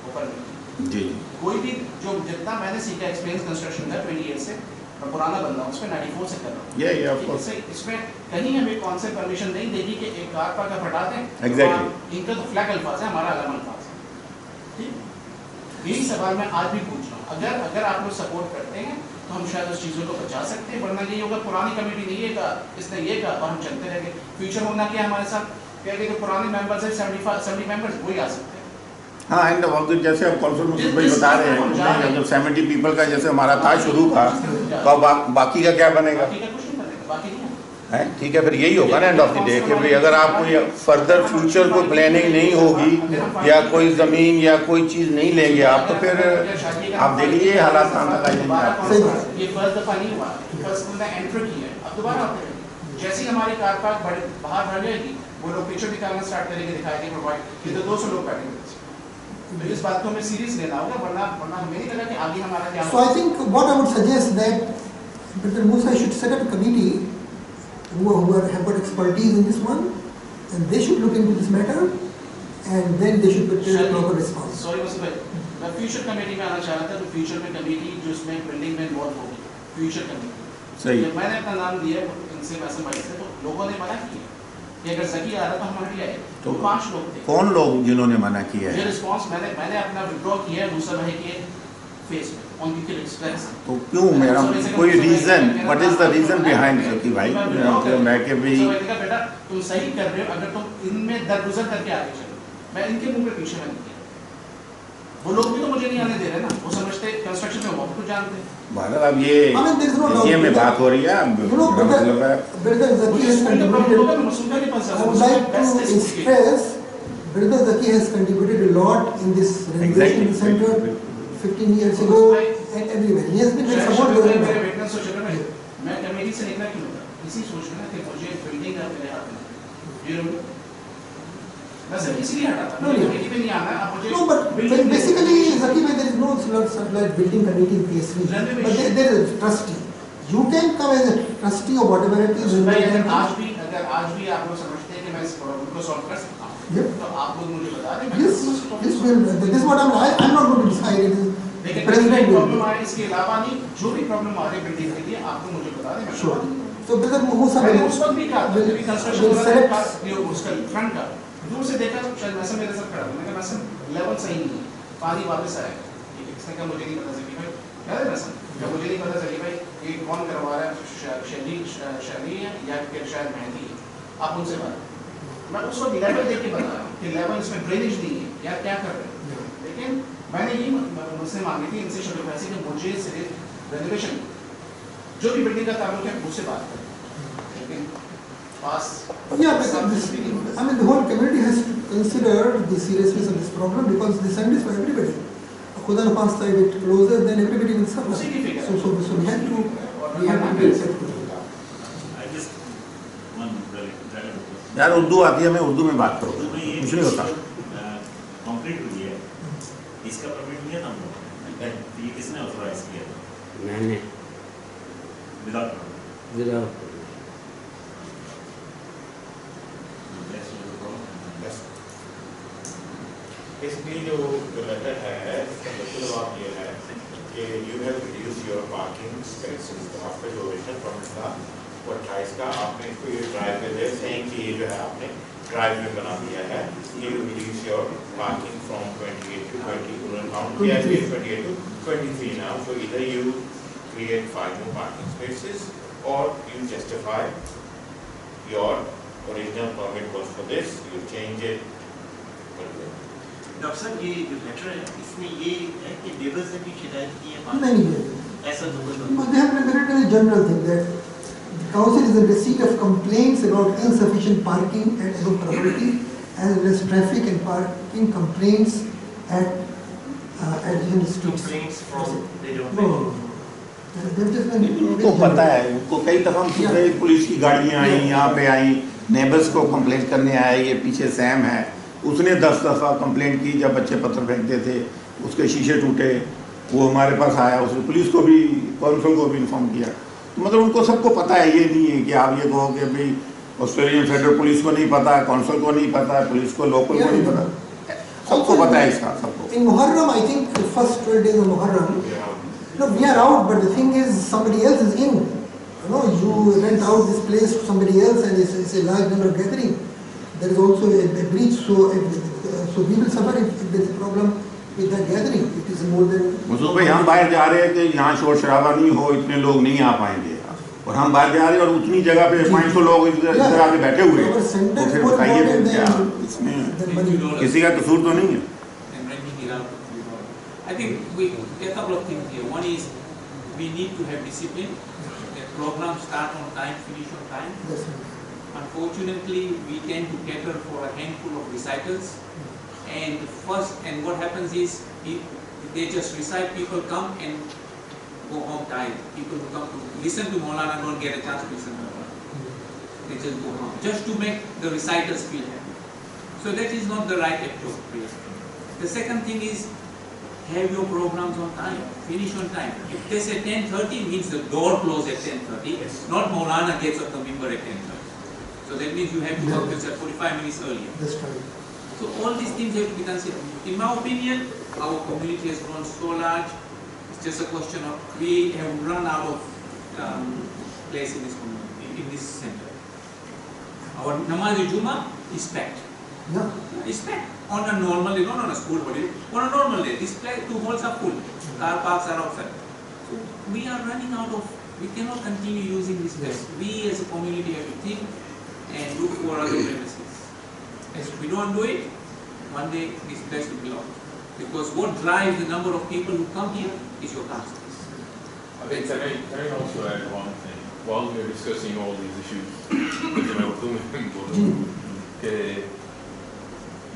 S9: वो परमिट
S6: जी
S9: कोई भी जो जितना मैंने सीखा एक्सपीरियंस कंस्ट्रक्शन का 20 ईयर से, मैं पुराना बंदा हूँ, उसमें 94 से कर रहा हूँ,
S6: ये ऑफ कोर्स
S9: इसमें कहीं हमें कौन से परमिशन नहीं देगी कि एक कार पार्क का हटा दें,
S6: Exactly.
S9: इनका तो फ्लैग अल्फाज है, हमारा अलम अल्फाज है, ठीक, यही सवाल मैं आज भी पूछ रहा हूँ। अगर आप लोग सपोर्ट करते हैं तो हम शायद उस चीज़ों को बचा सकते हैं, वरना यही होगा पुरानी कमेटी ने ये कहा, इसने ये कहा और हम चलते रहेंगे। फ्यूचर होना क्या हमारे साथ, क्या कि पुराने मेंबर्स है 70 मेंबर्स वही आ सकते हैं।
S6: हाँ, एंड ऑफ द जैसे अब कौंसिल मुझे भाई बता रहे हैं जब 70 पीपल का जैसे हमारा था शुरू का, तो अब बाकी का क्या बनेगा,
S9: बाकी का कुछ नहीं बनेगा, बाकी नहीं
S6: है, ठीक है, फिर यही होगा ना एंड ऑफ द डे कि भाई अगर आप कोई फर्दर फ्यूचर कोई प्लानिंग नहीं होगी या कोई ज़मीन या कोई चीज़ नहीं लेंगे आप, तो फिर आप देखिए हालात कहाँ तक आएंगे।
S9: ये फर्स्ट दफा नहीं हुआ, फर्स्ट बंदा एंटर किया, अब दोबारा आते हैं, जैसे ही हमारी कार पार्क बाहर बढ़ जाएगी वो लोग पिक्चर निकालना स्टार्ट करेंगे, दिखाएंगे प्रोवाइड कि तो 200 लोग बैठेंगे, तो इस बात को हमें सीरियस लेना होगा, वरना हमें नहीं लगा कि आगे हमारा क्या।
S8: So I think what I would suggest that Dr. Musa should set up a committee who have got expertise in this one, and they should look into this matter, and then they should prepare a proper response.
S9: Sorry Masood भाई, मैं future committee में आना चाह रहा था, तो future में committee जो इसमें बिल्डिंग में इन्वॉल्व होगी, फ्यूचर कमेटी
S6: सही,
S9: जब मैंने अपना नाम दिया इनसे वैसे भाई से, तो लोगों ने मना किया कि अगर जकी आ रहा तो हम हट आए, तो 5 लोग थे।
S6: कौन लोग जिन्होंने मना किया
S9: ये
S6: है,
S9: रिस्पांस मैंने अपना विड्रॉ किया है मूसा भाई के फेस पे, उनकी फिर एक्सप्रेस
S6: तो क्यों मेरा कोई reason, what is the reason behind कि भाई मैं के भी
S9: बेटा तुम सही कर रहे हो, अगर तुम इनमें दरगुजर करके आगे चलो, मैं इनके मुंह पे पीछे में नहीं किया, वो लोग भी तो मुझे नहीं आने दे रहे ना, वो समझते कंस्ट्रक्शन में बहुत कुछ जानते हैं।
S6: भारत अब ये में बात हो रही है, मतलब है
S8: Brother Zaki has contributed. I would like to stress, Brother Zaki has contributed a lot in this renovation center 15 years ago and everywhere. He has been very supportive.
S9: मेरे वेटनेस सोच रहे हैं, मैं कमेटी से निकला क्यों था, इसी सोच रहा कि मुझे बिल्डिंग है मेरे हाथ में, ये मैं सिर्फ इसलिए हटा था,
S8: No,
S9: मुझे
S8: no.
S9: कमेटी में नहीं आना है, आप मुझे
S8: No, but
S9: building-
S8: basically, Zaki bhai, there is no like building committee in PSV.
S9: Renovation.
S8: But there is a trustee. You can come as a trustee or whatever it is.
S9: भाई अगर आज भी आप लोग समझते हैं कि मैं इस प्रॉब्लम को सॉल्व कर सकता हूँ,
S8: Yeah.
S9: तो आप लोग मुझे बता दें, मैं
S8: Yes,
S9: उसको-
S8: this is what I'm not going to decide. It is
S9: लेकिन
S8: the president will
S9: problem
S8: do.
S9: आए इसके अलावा नहीं, जो भी प्रॉब्लम आ रही है बिल्डिंग के लिए आप लोग मुझे बता दें, मैं
S8: Sure.
S9: बता दूँ।
S8: So Brother Musa
S9: मैंने
S8: will
S9: उस वक्त भी कहा था, जब भी कंस्ट्रक्शन हो
S8: will
S9: रहा था,
S8: select.
S9: ये उसका फ्रंट का दूर से देखा तो शायद वैसे मेरे साथ खड़ा था, मैंने कहा वैसे लेवल सही नहीं है, पानी वापस आएगा, इसने कहा मुझे नहीं पता चली भाई, याद है वैसे, जब मुझे नहीं पता चली भाई ये कौन करवा रहा है, शैली है या फिर शायद मेहंदी है, आप उनसे बात, मैं उस वक्त लेवल देख के बता रहा हूँ कि लेवल इसमें ड्रेनेज नहीं है, यार क्या कर रहे हैं, लेकिन मैंने ये मुझसे मांगी थी इनसे शक्ल पैसे कि मुझे सिर्फ रेनोवेशन जो भी बिल्डिंग का ताल्लुक है मुझसे बात करें, लेकिन पास
S8: Yeah, but I mean the whole community has to consider the seriousness of this problem because the sun is for everybody. खुदा न खास्ता if it closes, then everybody will suffer.
S9: उसी की फिक्र है।
S8: So we have to be acceptable.
S6: यार उर्दू आती है, मैं उर्दू में बात करूँ, कुछ नहीं होता।
S10: कंप्लीट हुई है, इसका परमिट लिया था हम लोगों ने, ये किसने ऑथराइज किया था?
S3: मैंने
S10: विदाउट
S2: बेसिकली जो लेटर है इसका मतलब आप ये है कि you have reduce your parking spaces, तो आपका जो ओरिजिनल परमिट था वो 28 का, आपने इसको ये ड्राइव वे दे सेइंग कि ये जो है आपने ड्राइव वे बना दिया है, ये reduce your parking from 28 to 20 उन्होंने काउंट किया है 28 to 23 now, so either you create 5 more parking spaces or you justify your original permit was for this, you change it.
S10: Doctor साहब ये जो लेटर है इसमें ये है कि लेबर्स ने भी शिकायत की है,
S8: नहीं,
S10: ऐसा तो कुछ
S8: but they have written a general thing that the council is in receipt of complaints about insufficient parking at above property as well as traffic and parking complaints at adjacent streets.
S10: complaints from they don't
S8: No,
S10: pay.
S8: they've just been.
S6: उनको पता है, उनको कई दफ़ा हम सुन रहे police की गाड़ियाँ आई, यहाँ पे आई, नेबर्स को कंप्लेंट करने आए, ये पीछे सैम है, उसने 10 दफ़ा कंप्लेंट की जब बच्चे पत्थर फेंकते थे, उसके शीशे टूटे, वो हमारे पास आया, उसने पुलिस को भी, काउंसिल को भी इन्फॉर्म किया। तो मतलब उनको सबको पता है, ये नहीं है कि आप ये कहो कि भाई ऑस्ट्रेलियन फेडरल पुलिस को नहीं पता, काउंसिल को नहीं पता, पुलिस को लोकल को नहीं पता, सबको पता है इसका, सबको।
S8: In Muharram, I think the first 12 days of Muharram, no, we are out, but the thing is somebody else is in. You know, you rent out this place to somebody else and it's a large number of gathering. There is also a breach, so we will suffer if there is a problem with that gathering. It is more than.
S6: मुझे भाई हम बाहर जा रहे हैं कि यहाँ शोर शराबा नहीं हो, इतने लोग नहीं आ पाएंगे, और हम बाहर जा रहे हैं और उतनी जगह पे 500 लोग इधर आके बैठे हुए हैं, तो फिर बताइए फिर क्या इसमें किसी का कसूर तो नहीं है।
S7: And renting it out. I think there are a couple of things here. One is we need to have discipline. The programs start on time, finish on time.
S8: That's right.
S7: Unfortunately, we tend to cater for a handful of recitals, and what happens is they just recite. People come and go home tired. People who come to listen to Maulana don't get a chance to listen to Maulana. They just go home just to make the reciters feel happy. So that is not the right approach. The second thing is have your programs on time, finish on time. If they say 10:30 means the door closes at 10:30, not Maulana gets up the member at 10:30. So that means you have to work at 45 minutes earlier.
S8: That's right.
S7: So all these things have to be considered. In my opinion, our community has grown so large. It's just a question of we have run out of place in this community, in this center. Our Namaz-e-Juma is packed.
S8: Yeah.
S7: It's packed on a normal day, not on a school holiday. On a normal day, this place, 2 halls are full. Car parks are outside. So we are running out of. We cannot continue using this place. We as a community have to think and look for other premises. If we don't do it, one day this place will be lost. Because what drives the number of people who come here is your customers.
S5: I think can I also add one thing? While we are discussing all these issues, मैं उर्दू में बोलूँ कि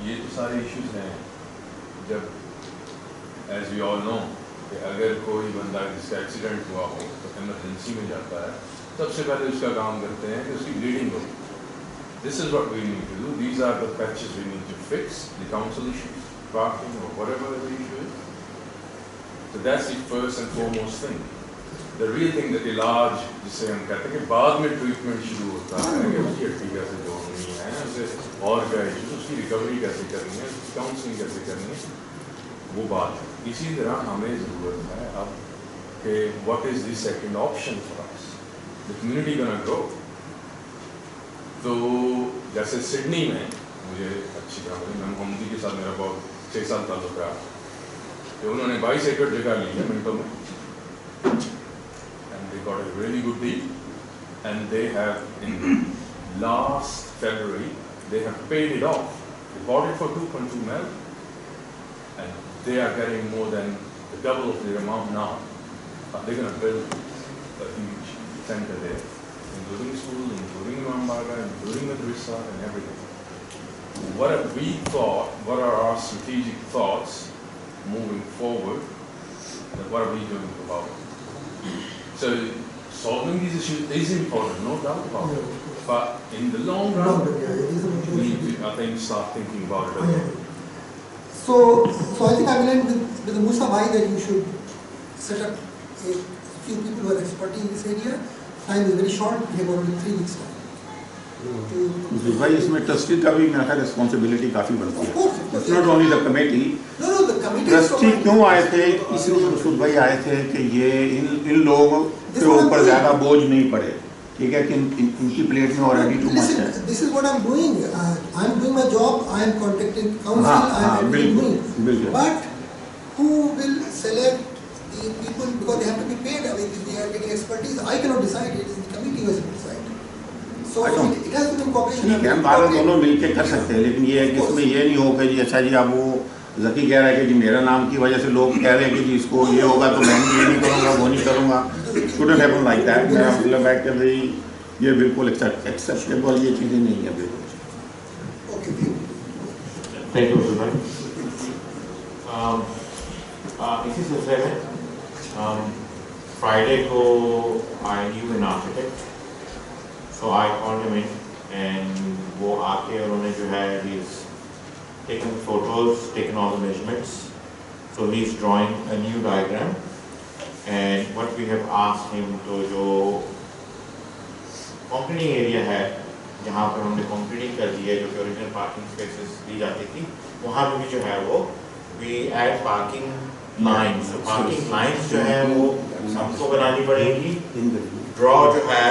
S5: ये तो सारे issues हैं जब as we all know कि अगर कोई बंदा जिसका एक्सीडेंट हुआ हो तो इमरजेंसी में जाता है, सबसे पहले उसका काम करते हैं कि उसकी ब्लीडिंग हो, this is what we need to do, these are the patches we need to fix, the council issues, parking or whatever the issue is. So that's the first and foremost thing. The real thing that इलाज जिसे हम कहते हैं कि बाद में treatment शुरू होता है कि उसकी हड्डी कैसे जोड़नी है, उसे और क्या इश्यूज, उसकी रिकवरी कैसे करनी है, उसकी काउंसलिंग कैसे करनी है, वो बात है. इसी तरह हमें ज़रूरत है अब कि what is the second option for us? The community gonna grow. तो जैसे सिडनी में मुझे अच्छी तरह मैं मोहम्मदी के साथ मेरा बहुत 6 साल ताल्लुक रहा, कि उन्होंने 22 एकड़ जगह ली है मिनटों में, and they got a really good deal, and they have in last February they have paid it off. They bought it for 2.2 million, and they are getting more than the double of their amount now. They're going to build a huge center there, including schools, including Imam Baga, including madrasa and everything. What have we thought, what are our strategic thoughts moving forward, and what are we doing about it? So solving these issues is important, no doubt about it. But in the long run, we need to, I think, start thinking about it again.
S8: So I think I will end with the Musa Bhai that you should set up a few people who are expert in this area. Time is very short, we have only 3 weeks time.
S6: भाई इसमें trustee का भी मेरा responsibility काफी बनती है. It's not only the committee. Trustee क्यों आए थे, इसलिए मसूद भाई आए थे कि ये इन लोगों के ऊपर ज्यादा बोझ नहीं पड़े. ठीक है कि इनकी प्लेट में ऑलरेडी टू मच है.
S8: This is what I'm doing. I'm doing my job. I'm contacting council. I'm doing. But who will select the people, because they have to be paid? I mean, they are getting expertise. I cannot decide. It is the committee who has to decide. So it has to be in cooperation.
S6: ठीक है, हम बात दोनों मिलके कर सकते हैं, लेकिन ये है कि इसमें ये नहीं हो कि जी अच्छा जी अब वो ज़की कह रहा है कि जी मेरा नाम की वजह से लोग कह रहे हैं कि जी इसको ये होगा तो मैं ये नहीं करूँगा, वो नहीं करूँगा. Shouldn't happen like that. मेरा मतलब है कि भाई ये बिल्कुल एक्सेप्टेबल ये चीज़ें नहीं है बिल्कुल.
S2: Thank you, Mr. इसी सिलसिले में फ्राइडे को I knew an architect, so I called him in, and वो आके उन्होंने जो है he's taken photos, taken all the measurements, so he's drawing a new diagram, and what we have asked him to जो concreting area है जहाँ पर हमने कंक्रीटिंग कर दी है, जो कि ओरिजिनल पार्किंग स्पेसेस दी जाती थी, वहाँ पे भी जो है वो we add parking lines. Parking lines जो है वो हमको बनानी पड़ेगी, ड्रॉ जो है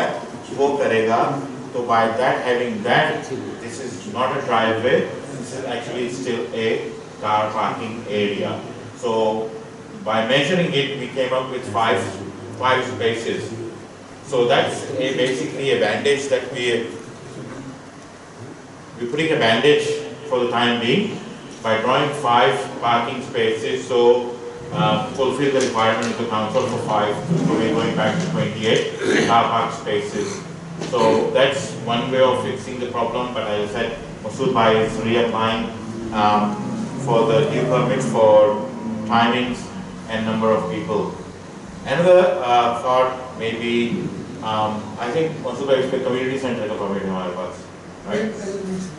S2: वो करेगा. तो by that having that, this is not a driveway, this is actually still a car parking area. So by measuring it we came up with 5 spaces. So that's basically a bandage that we're putting a bandage for the time being by drawing 5 parking spaces. So fulfill the requirement of the council for 5. So we're going back to 28 car park spaces. So that's one way of fixing the problem. But as I said, Masood Bhai is reapplying for the new permits for timings and number of people. Another thought maybe. I think Masood Bhai, इसके community center का permit है हमारे पास, right?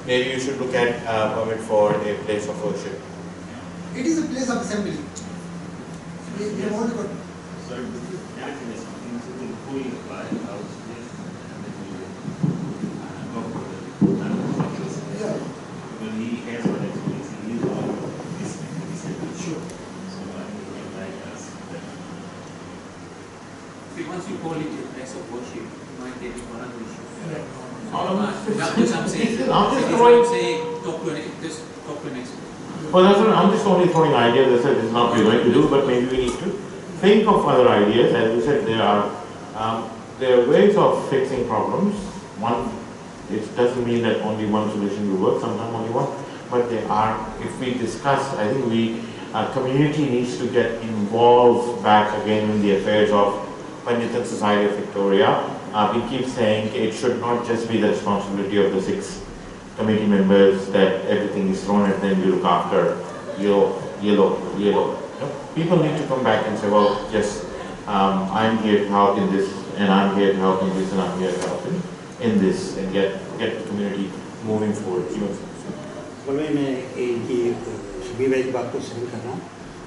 S2: Maybe you should look at permit for a place of worship.
S8: It is a place of assembly. We have only got.
S10: Sorry, can I something who will apply? I was just
S8: Yeah.
S10: Because he has what experience. He is all this.
S8: Sure.
S10: So I think he can like us.
S7: See, once you call it a place of worship, you might get into another issue.
S2: Just
S7: I'm saying,
S2: I'm just throwing.
S7: talk to an expert.
S2: Well, that's what, I'm just only throwing ideas. I said this is not what we're going to do, but maybe we need to think of other ideas. As we said, there are ways of fixing problems. One, it doesn't mean that only one solution will work. Sometimes only one, but there are. If we discuss, I think community needs to get involved back again in the affairs of Panditan Society of Victoria. We keep saying it should not just be the responsibility of the 6 committee members that everything is thrown at them, you look after yellow. People need to come back and say, well, yes, I'm here to help in this, and I'm here to help in this, and I'm here to help in in this and get the community moving forward.
S3: बोले मैं इनकी शबीर भाई की बात को सहन कर रहा हूँ।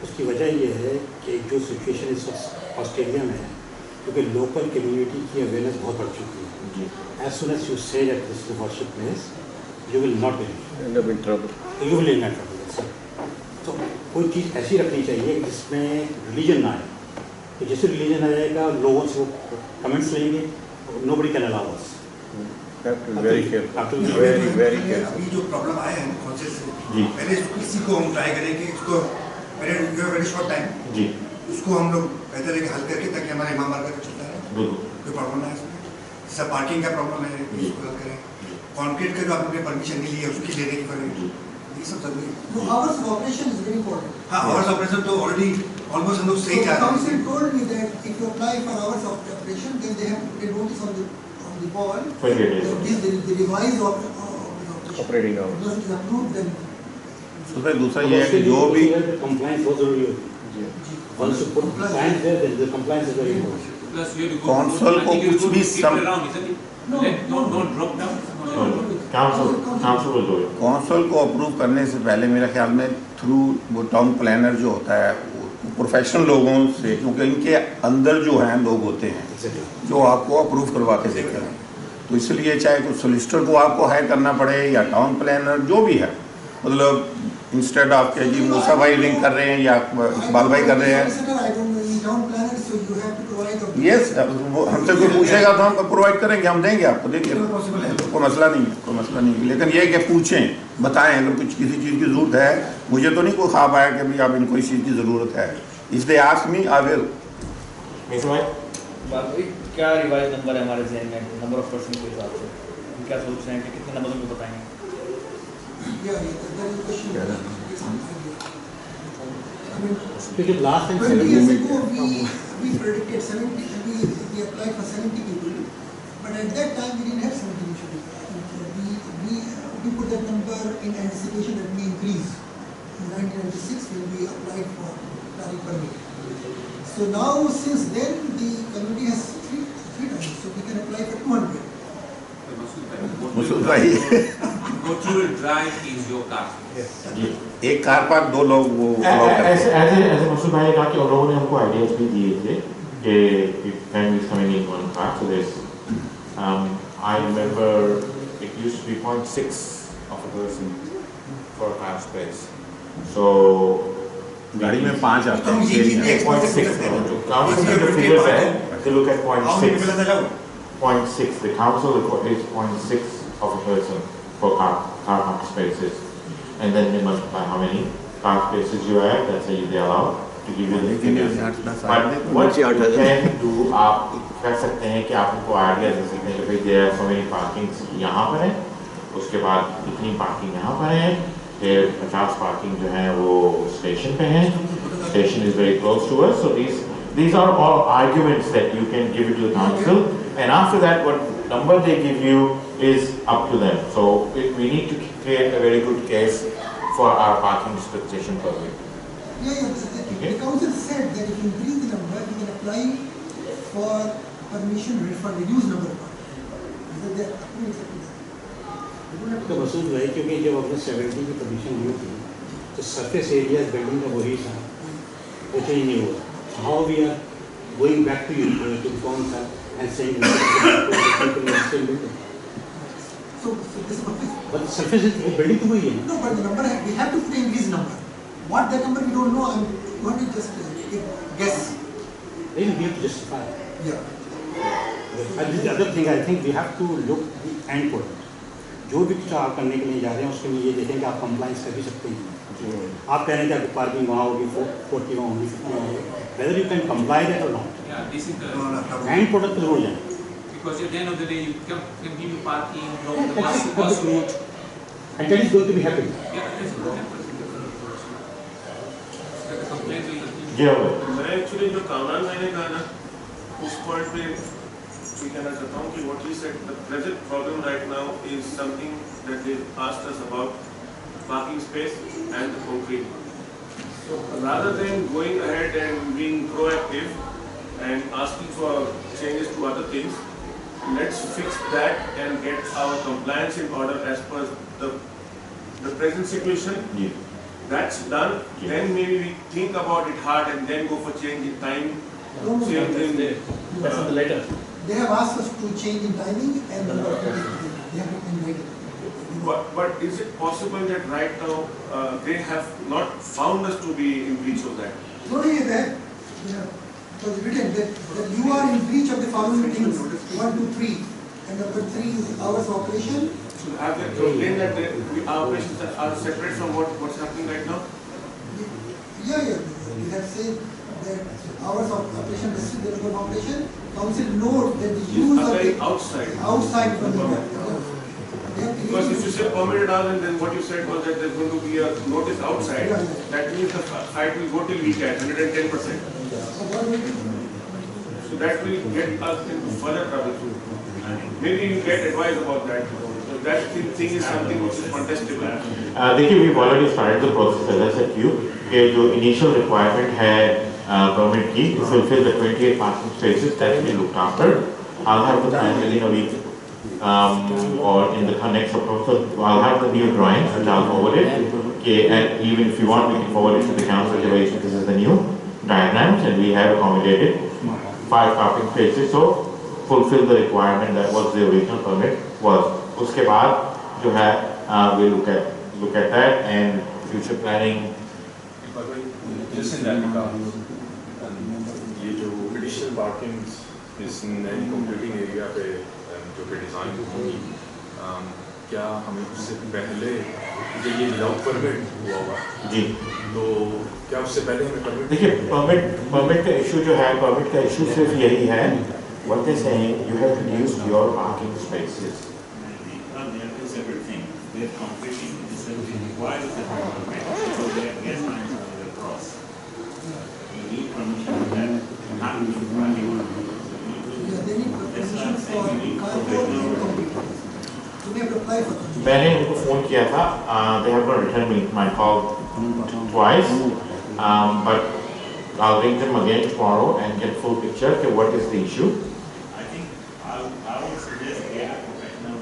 S3: उसकी वजह ये है कि जो सिचुएशन इस वक्त ऑस्ट्रेलिया में है, क्योंकि लोकल कम्युनिटी की अवेयरनेस बहुत बढ़ चुकी है। As soon as you say that this is a worship place, you will not end up in trouble. You will end up in trouble. तो कोई चीज़ ऐसी रखनी चाहिए जिसमें रिलीजन ना आए, तो जैसे रिलीजन आ जाएगा लोगों से वो कमेंट्स लेंगे, nobody can allow us.
S6: Have to be very careful. Very careful.
S11: अभी जो प्रॉब्लम आया है कॉन्शियस से, पहले इसी को हम ट्राई करें कि इसको वेरी शॉर्ट टाइम
S2: जी
S11: उसको हम लोग बेहतर है कि हल करके, ताकि हमारे इमाम बारगाह का चलता है, कोई प्रॉब्लम ना है इसमें। जैसा पार्किंग का प्रॉब्लम है इसको हल करें, कॉन्क्रीट का जो आपने परमिशन नहीं ली है उसकी लेने की करें, ये सब जरूरी है।
S8: Hours of operation is very important.
S11: हाँ, आवर्स ऑपरेशन तो ऑलरेडी ऑलमोस्ट हम लोग सही जा रहे
S8: Council
S11: हैं।
S8: told me that if you apply for hours of operation, then they have to put a notice on the wall.
S2: For 20 days.
S8: That this the revised
S6: Operating hours.
S8: Once it is approved, then
S6: तो फिर दूसरा ये है कि जो भी
S3: compliance बहुत जरूरी होती है। Once you put compliance there, then the compliance is very important.
S7: Plus you have to go.
S6: Council को कुछ भी
S7: around, isn't it? Don't drop down.
S2: Council will do it.
S6: Council को अप्रूव करने से पहले मेरे ख्याल में थ्रू वो टाउन प्लानर जो होता है प्रोफेशनल लोगों से, क्योंकि इनके अंदर जो हैं लोग होते हैं जो आपको अप्रूव करवा के देते हैं, तो इसलिए चाहे कोई सोलिसिटर को आपको हायर करना पड़े या टाउन प्लानर जो भी है, मतलब इंस्टेड ऑफ के जी मूसा भाई लिंक कर रहे हैं या इकबाल भाई कर रहे हैं, यस हमसे कोई पूछेगा तो हम प्रोवाइड करेंगे, हम देंगे आपको, देखिए कोई मसला नहीं है, कोई मसला नहीं है। लेकिन ये कि पूछें, बताएं अगर कुछ किसी चीज़ की ज़रूरत है। मुझे तो नहीं कोई ख्वाब आया कि भाई अब इनको इस चीज़ की ज़रूरत है, इस they ask me I will.
S12: क्या रिवाइज नंबर है हमारे जहन में नंबर ऑफ पर्सन के हिसाब से, हम क्या सोच रहे हैं कि कितने नंबर को बताएंगे?
S3: Because last time
S8: 20 years ago we predicted 70, we applied for 70 people, but at that time we didn't have 70 initially. We put that number in anticipation that we increase. In 1996 when we applied for planning permit. So now since then the community has three times, so we can apply for 200.
S7: What you will drive is your car.
S6: एक car park दो लोग वो
S2: ऐसे मसूद भाई ने कहा कि उन लोगों ने हमको आइडियाज भी दिए थे कि families coming in one car, so this I remember it used to be 0.6 of a person for a car space. So
S6: गाड़ी में 5 आते हैं,
S2: 0.6 the figures है, they look at 0.6. 0.6, the council is 0.6 of a person for car park spaces, and then they multiply how many car spaces you have, that's how they allow to give you the figures. But what you can do, आप कर सकते हैं कि आप उनको idea दे सकते हैं कि भाई there are so many parkings यहाँ पर है, उसके बाद इतनी पार्किंग यहाँ पर है, फिर 50 पार्किंग जो है वो स्टेशन पे है, station is very close to us, so these are all arguments that you can give it to the council, and after that what number they give you is up to them. So we need to create a very good case for our parking dispensation permit.
S8: The council said that if you increase the number, you can apply for permission for reduced number of parking.
S3: तो मसूद भाई क्योंकि जब अपने 70 की permission ली थी तो surface area building का वही था, वो चेंज नहीं हुआ। How we are going back to council and saying but the surface is building to वही है।
S8: No, but the number we have to put increase number. What that number we don't know. I mean, you want to just guess.
S3: Then we have to justify.
S8: Yeah.
S3: And the other thing I think we have to look the end product. जो भी कुछ आप करने के लिए जा रहे हैं उसके लिए ये देखें कि आप कंप्लाइंस कर भी सकते हैं। आप कह रहे हैं कि आपकी पार्किंग वहाँ होगी 40 वहाँ होगी 50 वहाँ होगी, whether you can comply that or not.
S7: Yeah, this is the
S3: end product जरूर जाए।
S7: Because at the end of the day, you can give you parking, block the bus route.
S3: And that is going to be happening.
S7: Yeah, that's what happens. The complaint will continue.
S5: मैं actually जो कामरान मैंने कहा ना उस point पे ये कहना चाहता हूँ कि what he said, the present problem right now is something that they asked us about parking space and the concrete. So rather than going ahead and being proactive and asking for changes to other things, let's fix that and get our compliance in order as per the present situation.
S2: Yeah.
S5: That's done.
S2: Yeah.
S5: Then maybe we think about it hard and then go for change in time.
S8: No, no,
S5: Change in
S12: That's in the letter.
S8: They have asked us to change in timing and they have invited.
S5: But is it possible that right now they have not found us to be in breach of that?
S8: No, that it was written that you are in breach of the following things, 1, 2, 3. And number 3 is hours of operation.
S5: So have they explained that our operations are separate from what's happening right now?
S8: Yeah. We have said that hours of operation, restricted of operation, council note that the use of the outside from the
S5: Because if you say permitted hours and then what you said was that there's going to be a notice outside, that means the site will go till weekend, 110%. So that will get us into further trouble. Maybe you get advice about that. So that thing is something which is contestable.
S2: देखिए we've already started the process as I said to you कि जो initial requirement है permit की to fulfill the 28 parking spaces that we looked after. I'll have the plan within a week or in the next proposal. I'll have the new drawings which I'll forward it. Okay, and even if you want, we can forward it to the council. This is the new diagrams, and we have accommodated 5 parking spaces. So fulfill the requirement that was the original permit was. उसके बाद जो है we look at that and future planning.
S5: Just in that regard, ये जो additional parkings इस नए computing area पे जो कि डिज़ाइन होगी, क्या हमें उससे पहले जब ये विदाउट परमिट हुआ होगा
S2: जी,
S5: तो क्या उससे पहले हमें परमिट?
S2: देखिए परमिट का इशू जो है, परमिट का इशू सिर्फ यही है, what they're saying, you have reduced your parking spaces.
S10: They are two separate things. They are competing. This is required to have a permit. So they are gas lines on the cross. You need permission for that. Not to do parking.
S8: They need permission for car. You have to apply for that.
S2: मैंने उनको phone किया था, they have not returned me my call twice, but I'll ring them again tomorrow and get full picture of what is the issue.
S10: I think I would suggest get a professional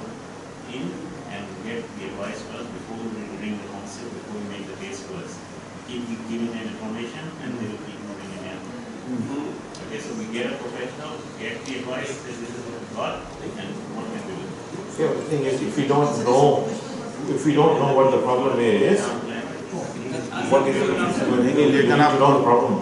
S10: in and get the advice first before we ring the council, before we make the case first. Keep giving them information and they will keep moving in there. Okay, so we get a professional, get the advice, this is what we got, and what can we do?
S2: Yeah, the thing is, if we don't know what the problem is, what is the
S6: लेकिन आप
S2: know the problem?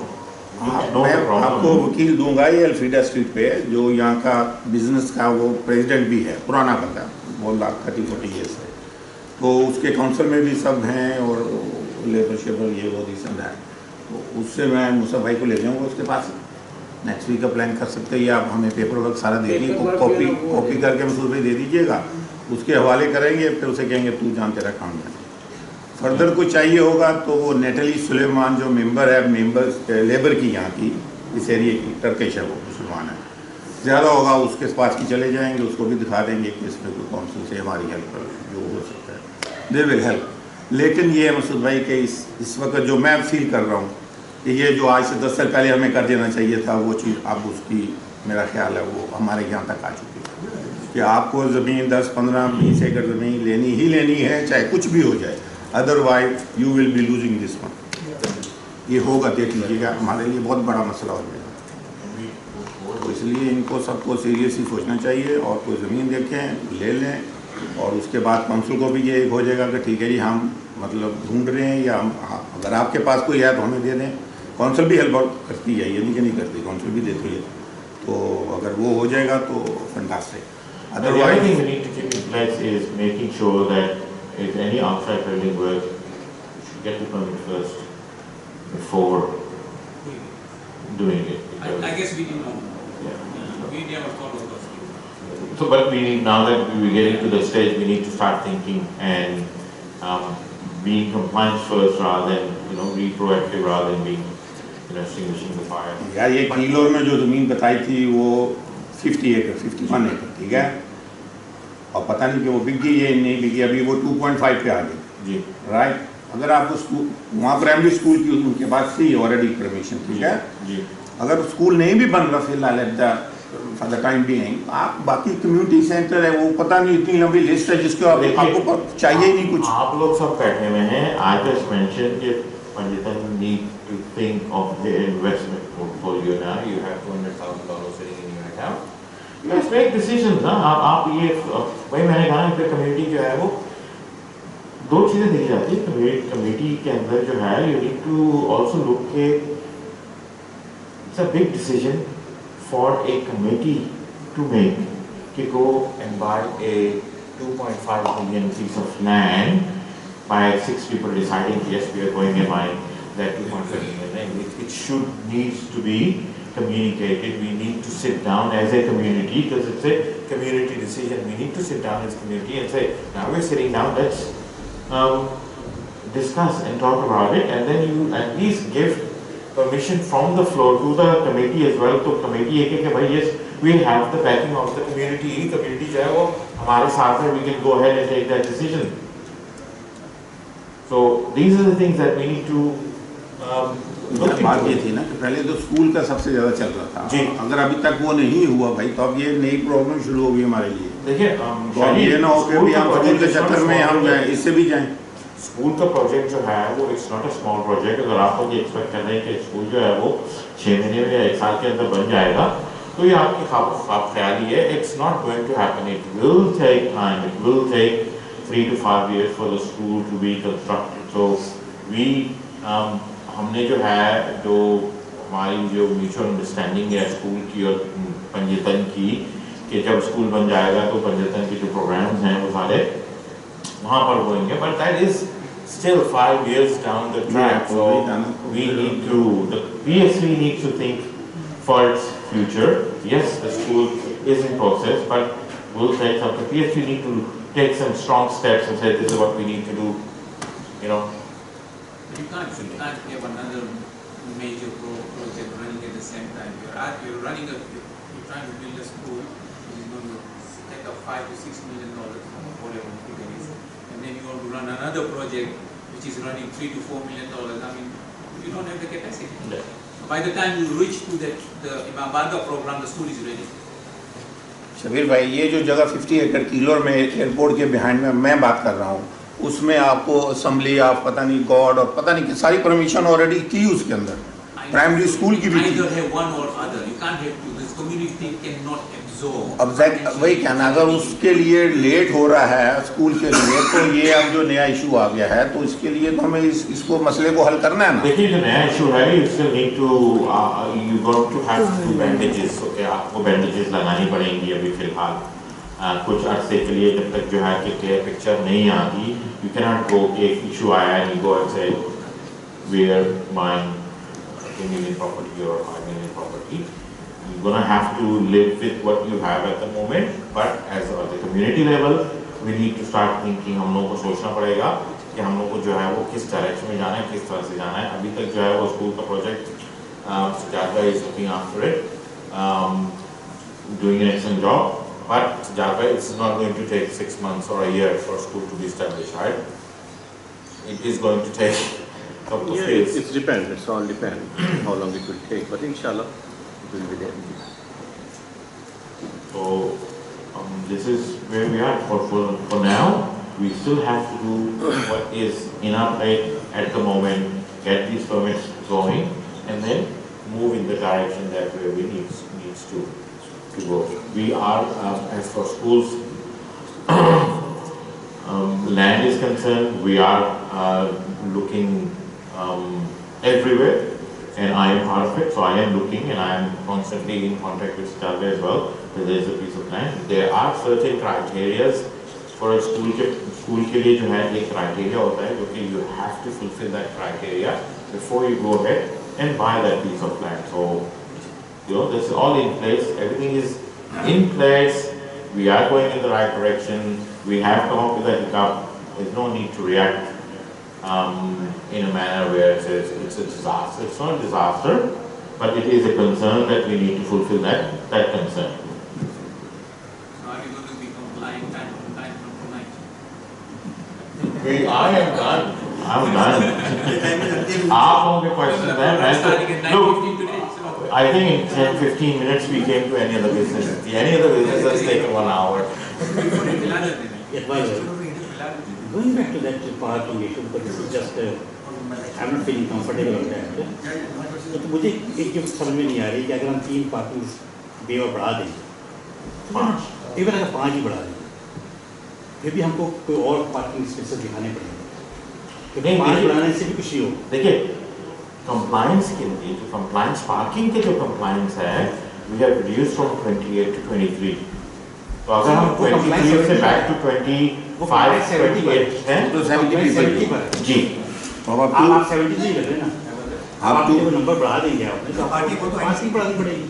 S6: मैं आपको वकील दूंगा ये अल्फ्रीडा street पे जो यहाँ का बिजनेस का वो प्रेसिडेंट भी है, पुराना बंदा, वो 30-40 ईयर्स है, तो उसके काउंसिल में भी सब हैं और लेबर शेबर ये वो दिस एंड दैट, तो उससे मैं मुसा भाई को ले जाऊँगा उसके पास, नेक्स्ट वीक का प्लान कर सकते हैं, या आप हमें पेपर वर्क सारा दे दीजिए, कॉपी करके मसूद भाई दे दीजिएगा, उसके हवाले करेंगे, फिर उसे कहेंगे तू जान तेरा काम है। फर्दर कुछ चाहिए होगा तो वो नेटली सुलेमान जो मेंबर है, लेबर की यहाँ की इस एरिया की, टर्किश है वो मुसलमान है, ज़्यादा होगा उसके पास की चले जाएंगे, उसको भी दिखा देंगे कि इसमें कोई काउंसिल से हमारी हेल्प जो हो सकता है, दे विल हेल्प। लेकिन ये मसूद भाई के इस वक्त जो मैं फील कर रहा हूँ कि ये जो आज से 10 साल पहले हमें कर देना चाहिए था, वो चीज़ अब उसकी मेरा ख्याल है वो हमारे यहाँ तक आ चुकी है कि आपको ज़मीन 10, 15, 20 एकड़ ज़मीन लेनी ही लेनी है, चाहे कुछ भी हो जाए, otherwise you will be losing this one. ये होगा, देख लीजिएगा, हमारे लिए बहुत बड़ा मसला हो जाएगा, तो इसलिए इनको सबको सीरियसली सोचना चाहिए और कोई ज़मीन देखें, ले लें, और उसके बाद काउंसिल को भी ये हो जाएगा कि ठीक है जी हम मतलब ढूंढ रहे हैं, या अगर आपके पास कोई है तो हमें दे दें। काउंसिल भी हेल्प करती है, ये नहीं कि नहीं करती, काउंसिल भी देती है, तो अगर वो हो जाएगा तो fantastic.
S2: The other thing we need to keep in place is making sure that if any outside building work, you should get the permit first before doing it.
S7: I guess we didn't know.
S2: Yeah.
S7: We never thought of those.
S2: So, but we need, now that we're getting to the stage, we need to start thinking and being compliant first rather than, be proactive rather than being, extinguishing the fire.
S6: यार ये किलोर में जो ज़मीन बताई थी वो 50 एकड़, 51 एकड़, ठीक है, और पता नहीं कि वो बिक गई है नहीं बिकी, अभी वो 2.5 पे आ गई
S2: जी,
S6: राइट। अगर आपको स्कूल वहाँ प्राइमरी स्कूल की उनके पास थी ऑलरेडी परमिशन, ठीक है जी, अगर स्कूल नहीं भी बन रहा फिलहाल at the for the time being. आप बाकी कम्युनिटी सेंटर है, वो पता नहीं इतनी लंबी लिस्ट है जिसको आपको चाहिए ही नहीं कुछ।
S2: आप लोग सब बैठे हुए हैं, आई जस्ट मेंशन कि पंडितन need to think of the investment portfolio ना, you have $200,000 sitting in your account, let's make decisions ना। आप ये वही मैंने कहा कि कम्युनिटी जो है वो दो चीजें देखी जाती है कम्युनिटी के अंदर जो है, you need to also look के it's a big decision for a committee to make to go and buy a 2.5 million piece of land by 6 people deciding yes we are going and buying that 2.5 million land. It should needs to be communicated. We need to sit down as a community because it's a community decision. We need to sit down as a community and say now we're sitting down, let's discuss and talk about it, and then you at least give permission from the floor to the committee as well. तो committee ये कि भाई yes we have the backing of the community. Community जो है वो हमारे साथ है, we can go ahead and take that decision. So these are the things that we need to look into.
S6: बात ये थी ना कि पहले तो स्कूल का सबसे ज्यादा चल रहा था जी। अगर अभी तक वो नहीं हुआ भाई तो अब ये नई प्रॉब्लम शुरू होगी हमारे लिए।
S2: देखिए
S6: तो ये ना हो कि हम स्कूल के चक्कर में हम जाए, इससे भी जाएं।
S2: स्कूल का प्रोजेक्ट जो है वो it's not a small project. अगर आप लोग ये एक्सपेक्ट कर रहे हैं कि स्कूल जो है वो 6 महीने में या 1 साल के अंदर बन जाएगा तो ये आपकी ख्याल ही है। It's not going to happen, it will take time, it will take 3 to 5 years for the school to be constructed. So we हमने जो है जो हमारी जो म्यूचुअल अंडरस्टैंडिंग है स्कूल की और पंजीतन की कि जब स्कूल बन जाएगा तो पंजीतन के जो प्रोग्राम्स हैं वो सारे वहाँ पर होंगे, but that is still 5 years down the track. So we need to, the PSV needs to think for its future. Yes, the school is in process, but we'll take some. The PSV need to take some strong steps and say this is what we need to do. You know.
S7: You can't have another major project running at the same time. You're trying to build a school which is going to take up $5 to $6 million, whatever figure is. And then you want to run another project which is running $3 to $4 million. I mean, you don't have the capacity. Yeah. By the time you reach to the Imam Barga program, the school is ready.
S6: Shabir भाई, ये जो जगह 50 एकड़ किलोर में airport के behind में मैं बात कर रहा हूँ, उसमें आपको असेंबली ऑफ पता नहीं गॉड और पता नहीं कि सारी परमिशन ऑलरेडी की उसके अंदर प्राइमरी स्कूल की भी थी। अब वही कहना, अगर उसके लिए लेट हो रहा है स्कूल के लिए तो ये अब जो नया इशू आ गया है तो इसके लिए तो हमें इसको मसले को हल करना है ना।
S2: देखिए जो नया इशू है you still need to you got to have to bandages. Okay, आपको बैंडेजेस लगानी पड़ेंगी अभी फिलहाल कुछ अरसे के लिए जब तक जो है कि क्लियर पिक्चर नहीं आती। यू कैन नॉट गो कि एक इशू आया है you go and say we are buying 2 million property or 5 million property. You're gonna have to live with what you have at the moment, but as at the community level, we need to start thinking. हम लोगों को सोचना पड़ेगा कि हम लोगों को जो है वो किस डायरेक्शन में जाना है, किस तरह से जाना है। अभी तक जो है वो स्कूल का project Sujata is looking after it, doing an excellent job. But Sujata, it's not going to take 6 months or a year for school to be established, right? It is going to take a couple of years.
S5: It depends. It's all depends how long it will take. But inshallah, it will be there.
S2: So this is where we are for now. We still have to do what is in our plate at the moment, get these permits going, and then move in the direction that where we needs to go. We are, as for schools, land is concerned, we are looking everywhere, and I am part of it, so I am looking and I am constantly in contact with Sujata as well. There is a piece of land. There are certain criteria for a school के लिए जो है एक criteria होता है जो कि you have to fulfill that criteria before you go ahead and buy that piece of land. So you know this is all in place. Everything is in place. We are going in the right direction. We have come up with a hiccup. There's no need to react in a manner where it's a disaster. It's not a disaster, but it is a concern that we need to fulfill that concern. I am done. I'm done. आप लोगों के question हैं। I think in 10-15 minutes we came to any other business. Any other business has taken 1 hour.
S3: Yeah, by the way, going back to that parking issue, because this is just, I'm not feeling comfortable on that. तो मुझे एक चीज समझ में नहीं आ रही कि अगर हम 3 पार्किंग बे और बढ़ा देंगे, 5, इवन अगर 5 ही बढ़ा देंगे, फिर भी हमको कोई और पार्किंग स्पेसेस दिखाने पड़ेंगे, क्योंकि 5 बढ़ाने से भी कुछ नहीं होगा।
S2: देखिए, कंप्लायंस के लिए जो कंप्लायंस पार्किंग के जो कंप्लायंस है, we have reduced from 28 to 23. तो अगर हम 23 से बैक टू 25, 28 हैं,
S6: तो 70 पर
S2: जी,
S3: तो आप 70 नहीं कर रहे ना, आप जो नंबर बढ़ा देंगे आपने, तो पार्किंग को तो 5 ही बढ़ानी पड़ेगी।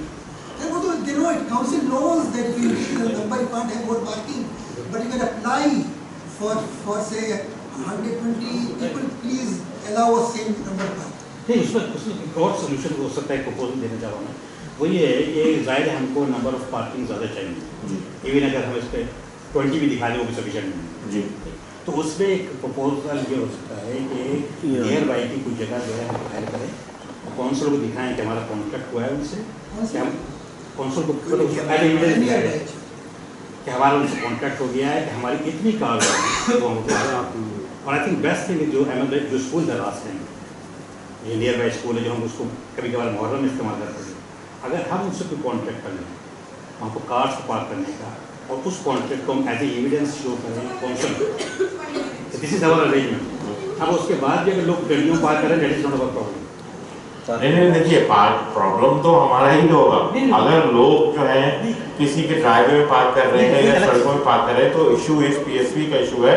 S8: वो तो they know it. Council knows that if you increase the number, you can't have more parking, but you can apply for say 120 people. Please allow a same number of parking.
S3: नहीं, उसमें एक और सोल्यूशन हो सकता है, proposal देना चाह रहा हूँ मैं, वो ये है कि ज़ाहिर है हमको नंबर ऑफ पार्किंग ज़्यादा चाहिए, इवन अगर हम इस पर 20 भी दिखा दें वो भी सफिशिएंट नहीं
S2: जी।
S3: तो उसमें एक प्रपोजल ये हो सकता है कि नियर बाई की कुछ जगह जो है हम फाइल करें और कौंसिल को दिखाएं कि हमारा कॉन्ट्रैक्ट हुआ है उनसे, कि हम कौंसिल को एविडेंस दिखाएं कि हमारा उनसे कॉन्ट्रैक्ट हो गया है कि हमारी इतनी कार वो हमको, और आई थिंक बेस्ट थिंग जो जो स्कूल दराज हैं, ये नियर बाई स्कूल है जो हम उसको कभी कभार मुहर्रम में इस्तेमाल करते हैं, अगर हम उनसे कोई कॉन्ट्रैक्ट कर लें हमको कार्स को पार्क करने का और उस कॉन्ट्रैक्ट को हम एज ए एविडेंस शो करें council, this is our arrangement. अब उसके बाद भी अगर लोग गड्डियों पार्क करें, that is not our problem.
S2: नहीं, देखिए, प्रॉब्लम तो हमारा ही होगा अगर लोग जो है किसी के ड्राइवे में पार्क कर रहे हैं या सड़कों में पार्क कर रहे हैं, तो इशू इस PSP का इशू है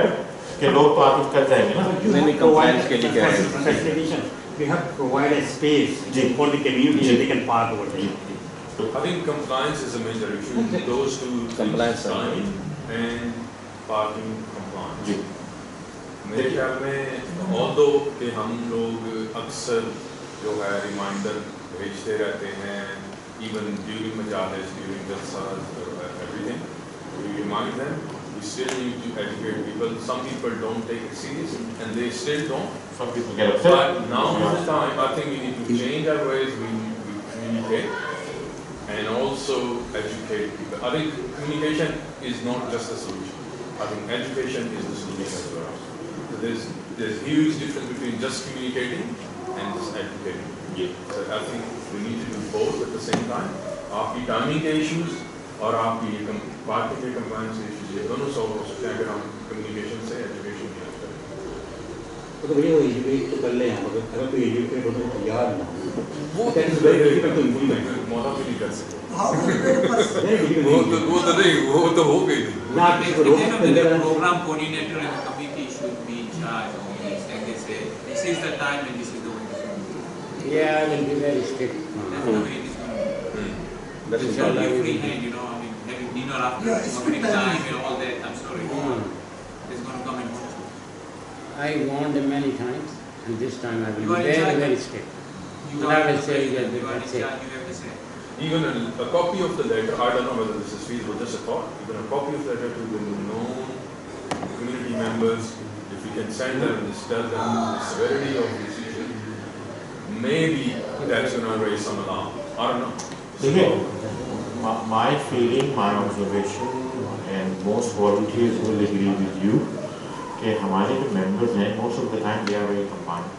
S2: कि लोग तो आगे कर जाएंगे ना।
S6: नहीं, कंप्लायंस के लिए क्या है?
S3: We have provided space for the community that they can park over there.
S5: I think compliance is a major issue. Those two
S6: Compliance
S5: time and parking compliance. मेरे ख्याल में although कि हम लोग अक्सर जो है रिमाइंडर भेजते रहते हैं, even during majalis, during jalsas, everything, we remind them. We still need to educate people. Some people don't take it serious, and they still don't.
S2: Some people get upset.
S5: But now is the time. I think we need to change our ways. We communicate and also educate people. I think communication is not just a solution. I think education is the solution as well. So there's huge difference between just communicating and just educating. So I think we need to do both at the same time. आपकी timing के issues और आपकी parking के compliance के issues, ये दोनों solve हो सकते हैं अगर हम कम्युनिकेशन से एजुकेशन की बात करें।
S3: तो भैया वो एजुकेट तो कर ले हम, अगर कोई एजुकेट हो तो तैयार ना हो, वो that is very difficult to implement.
S5: मौला भी नहीं कर सकते।
S3: वो
S5: तो हो गई थी।
S7: Program coordinator and the committee should be in charge of this, and they say this is the time and this is the way.
S13: Yeah, I will be very strict.
S7: That's the way it is going to be. That is all. Free hand, you know. I mean, having dinner after morning time and all that. I'm sorry. It's going to come and haunt you.
S13: I warned them many times, and this time I will
S7: You
S13: be
S7: are in
S13: very,
S7: charge.
S13: very strict.
S7: You
S13: And
S7: are
S13: I will
S7: the
S13: say
S7: president,
S13: that
S7: you are in
S13: that's it.
S7: charge. You have to say.
S5: Even a copy of the letter, I don't know whether this is feasible, just a thought, even a copy of the letter to the known community members, if we can send them and just tell them the severity of this issue, maybe that's going to raise some alarm. I don't know.
S2: My feeling, my observation, and most volunteers will agree with you, कि हमारे जो members हैं, most of the time they are very compliant.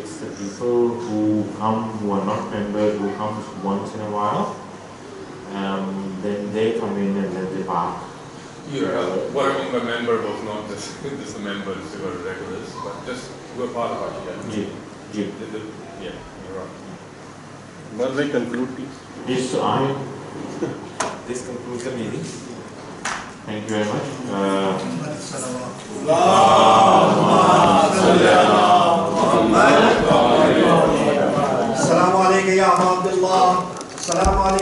S2: It's the people who come, who are not members, who comes once in a while, then they come in and then they park.
S5: Yeah, what I mean by member was not just the members who are regulars, but just who are part of our community. Yeah, you're right.
S6: Well, they conclude, please.
S2: Yes, this concludes the meeting. Thank you very much.
S11: Assalamu alaikum ya Abdullah. Assalamu alaikum.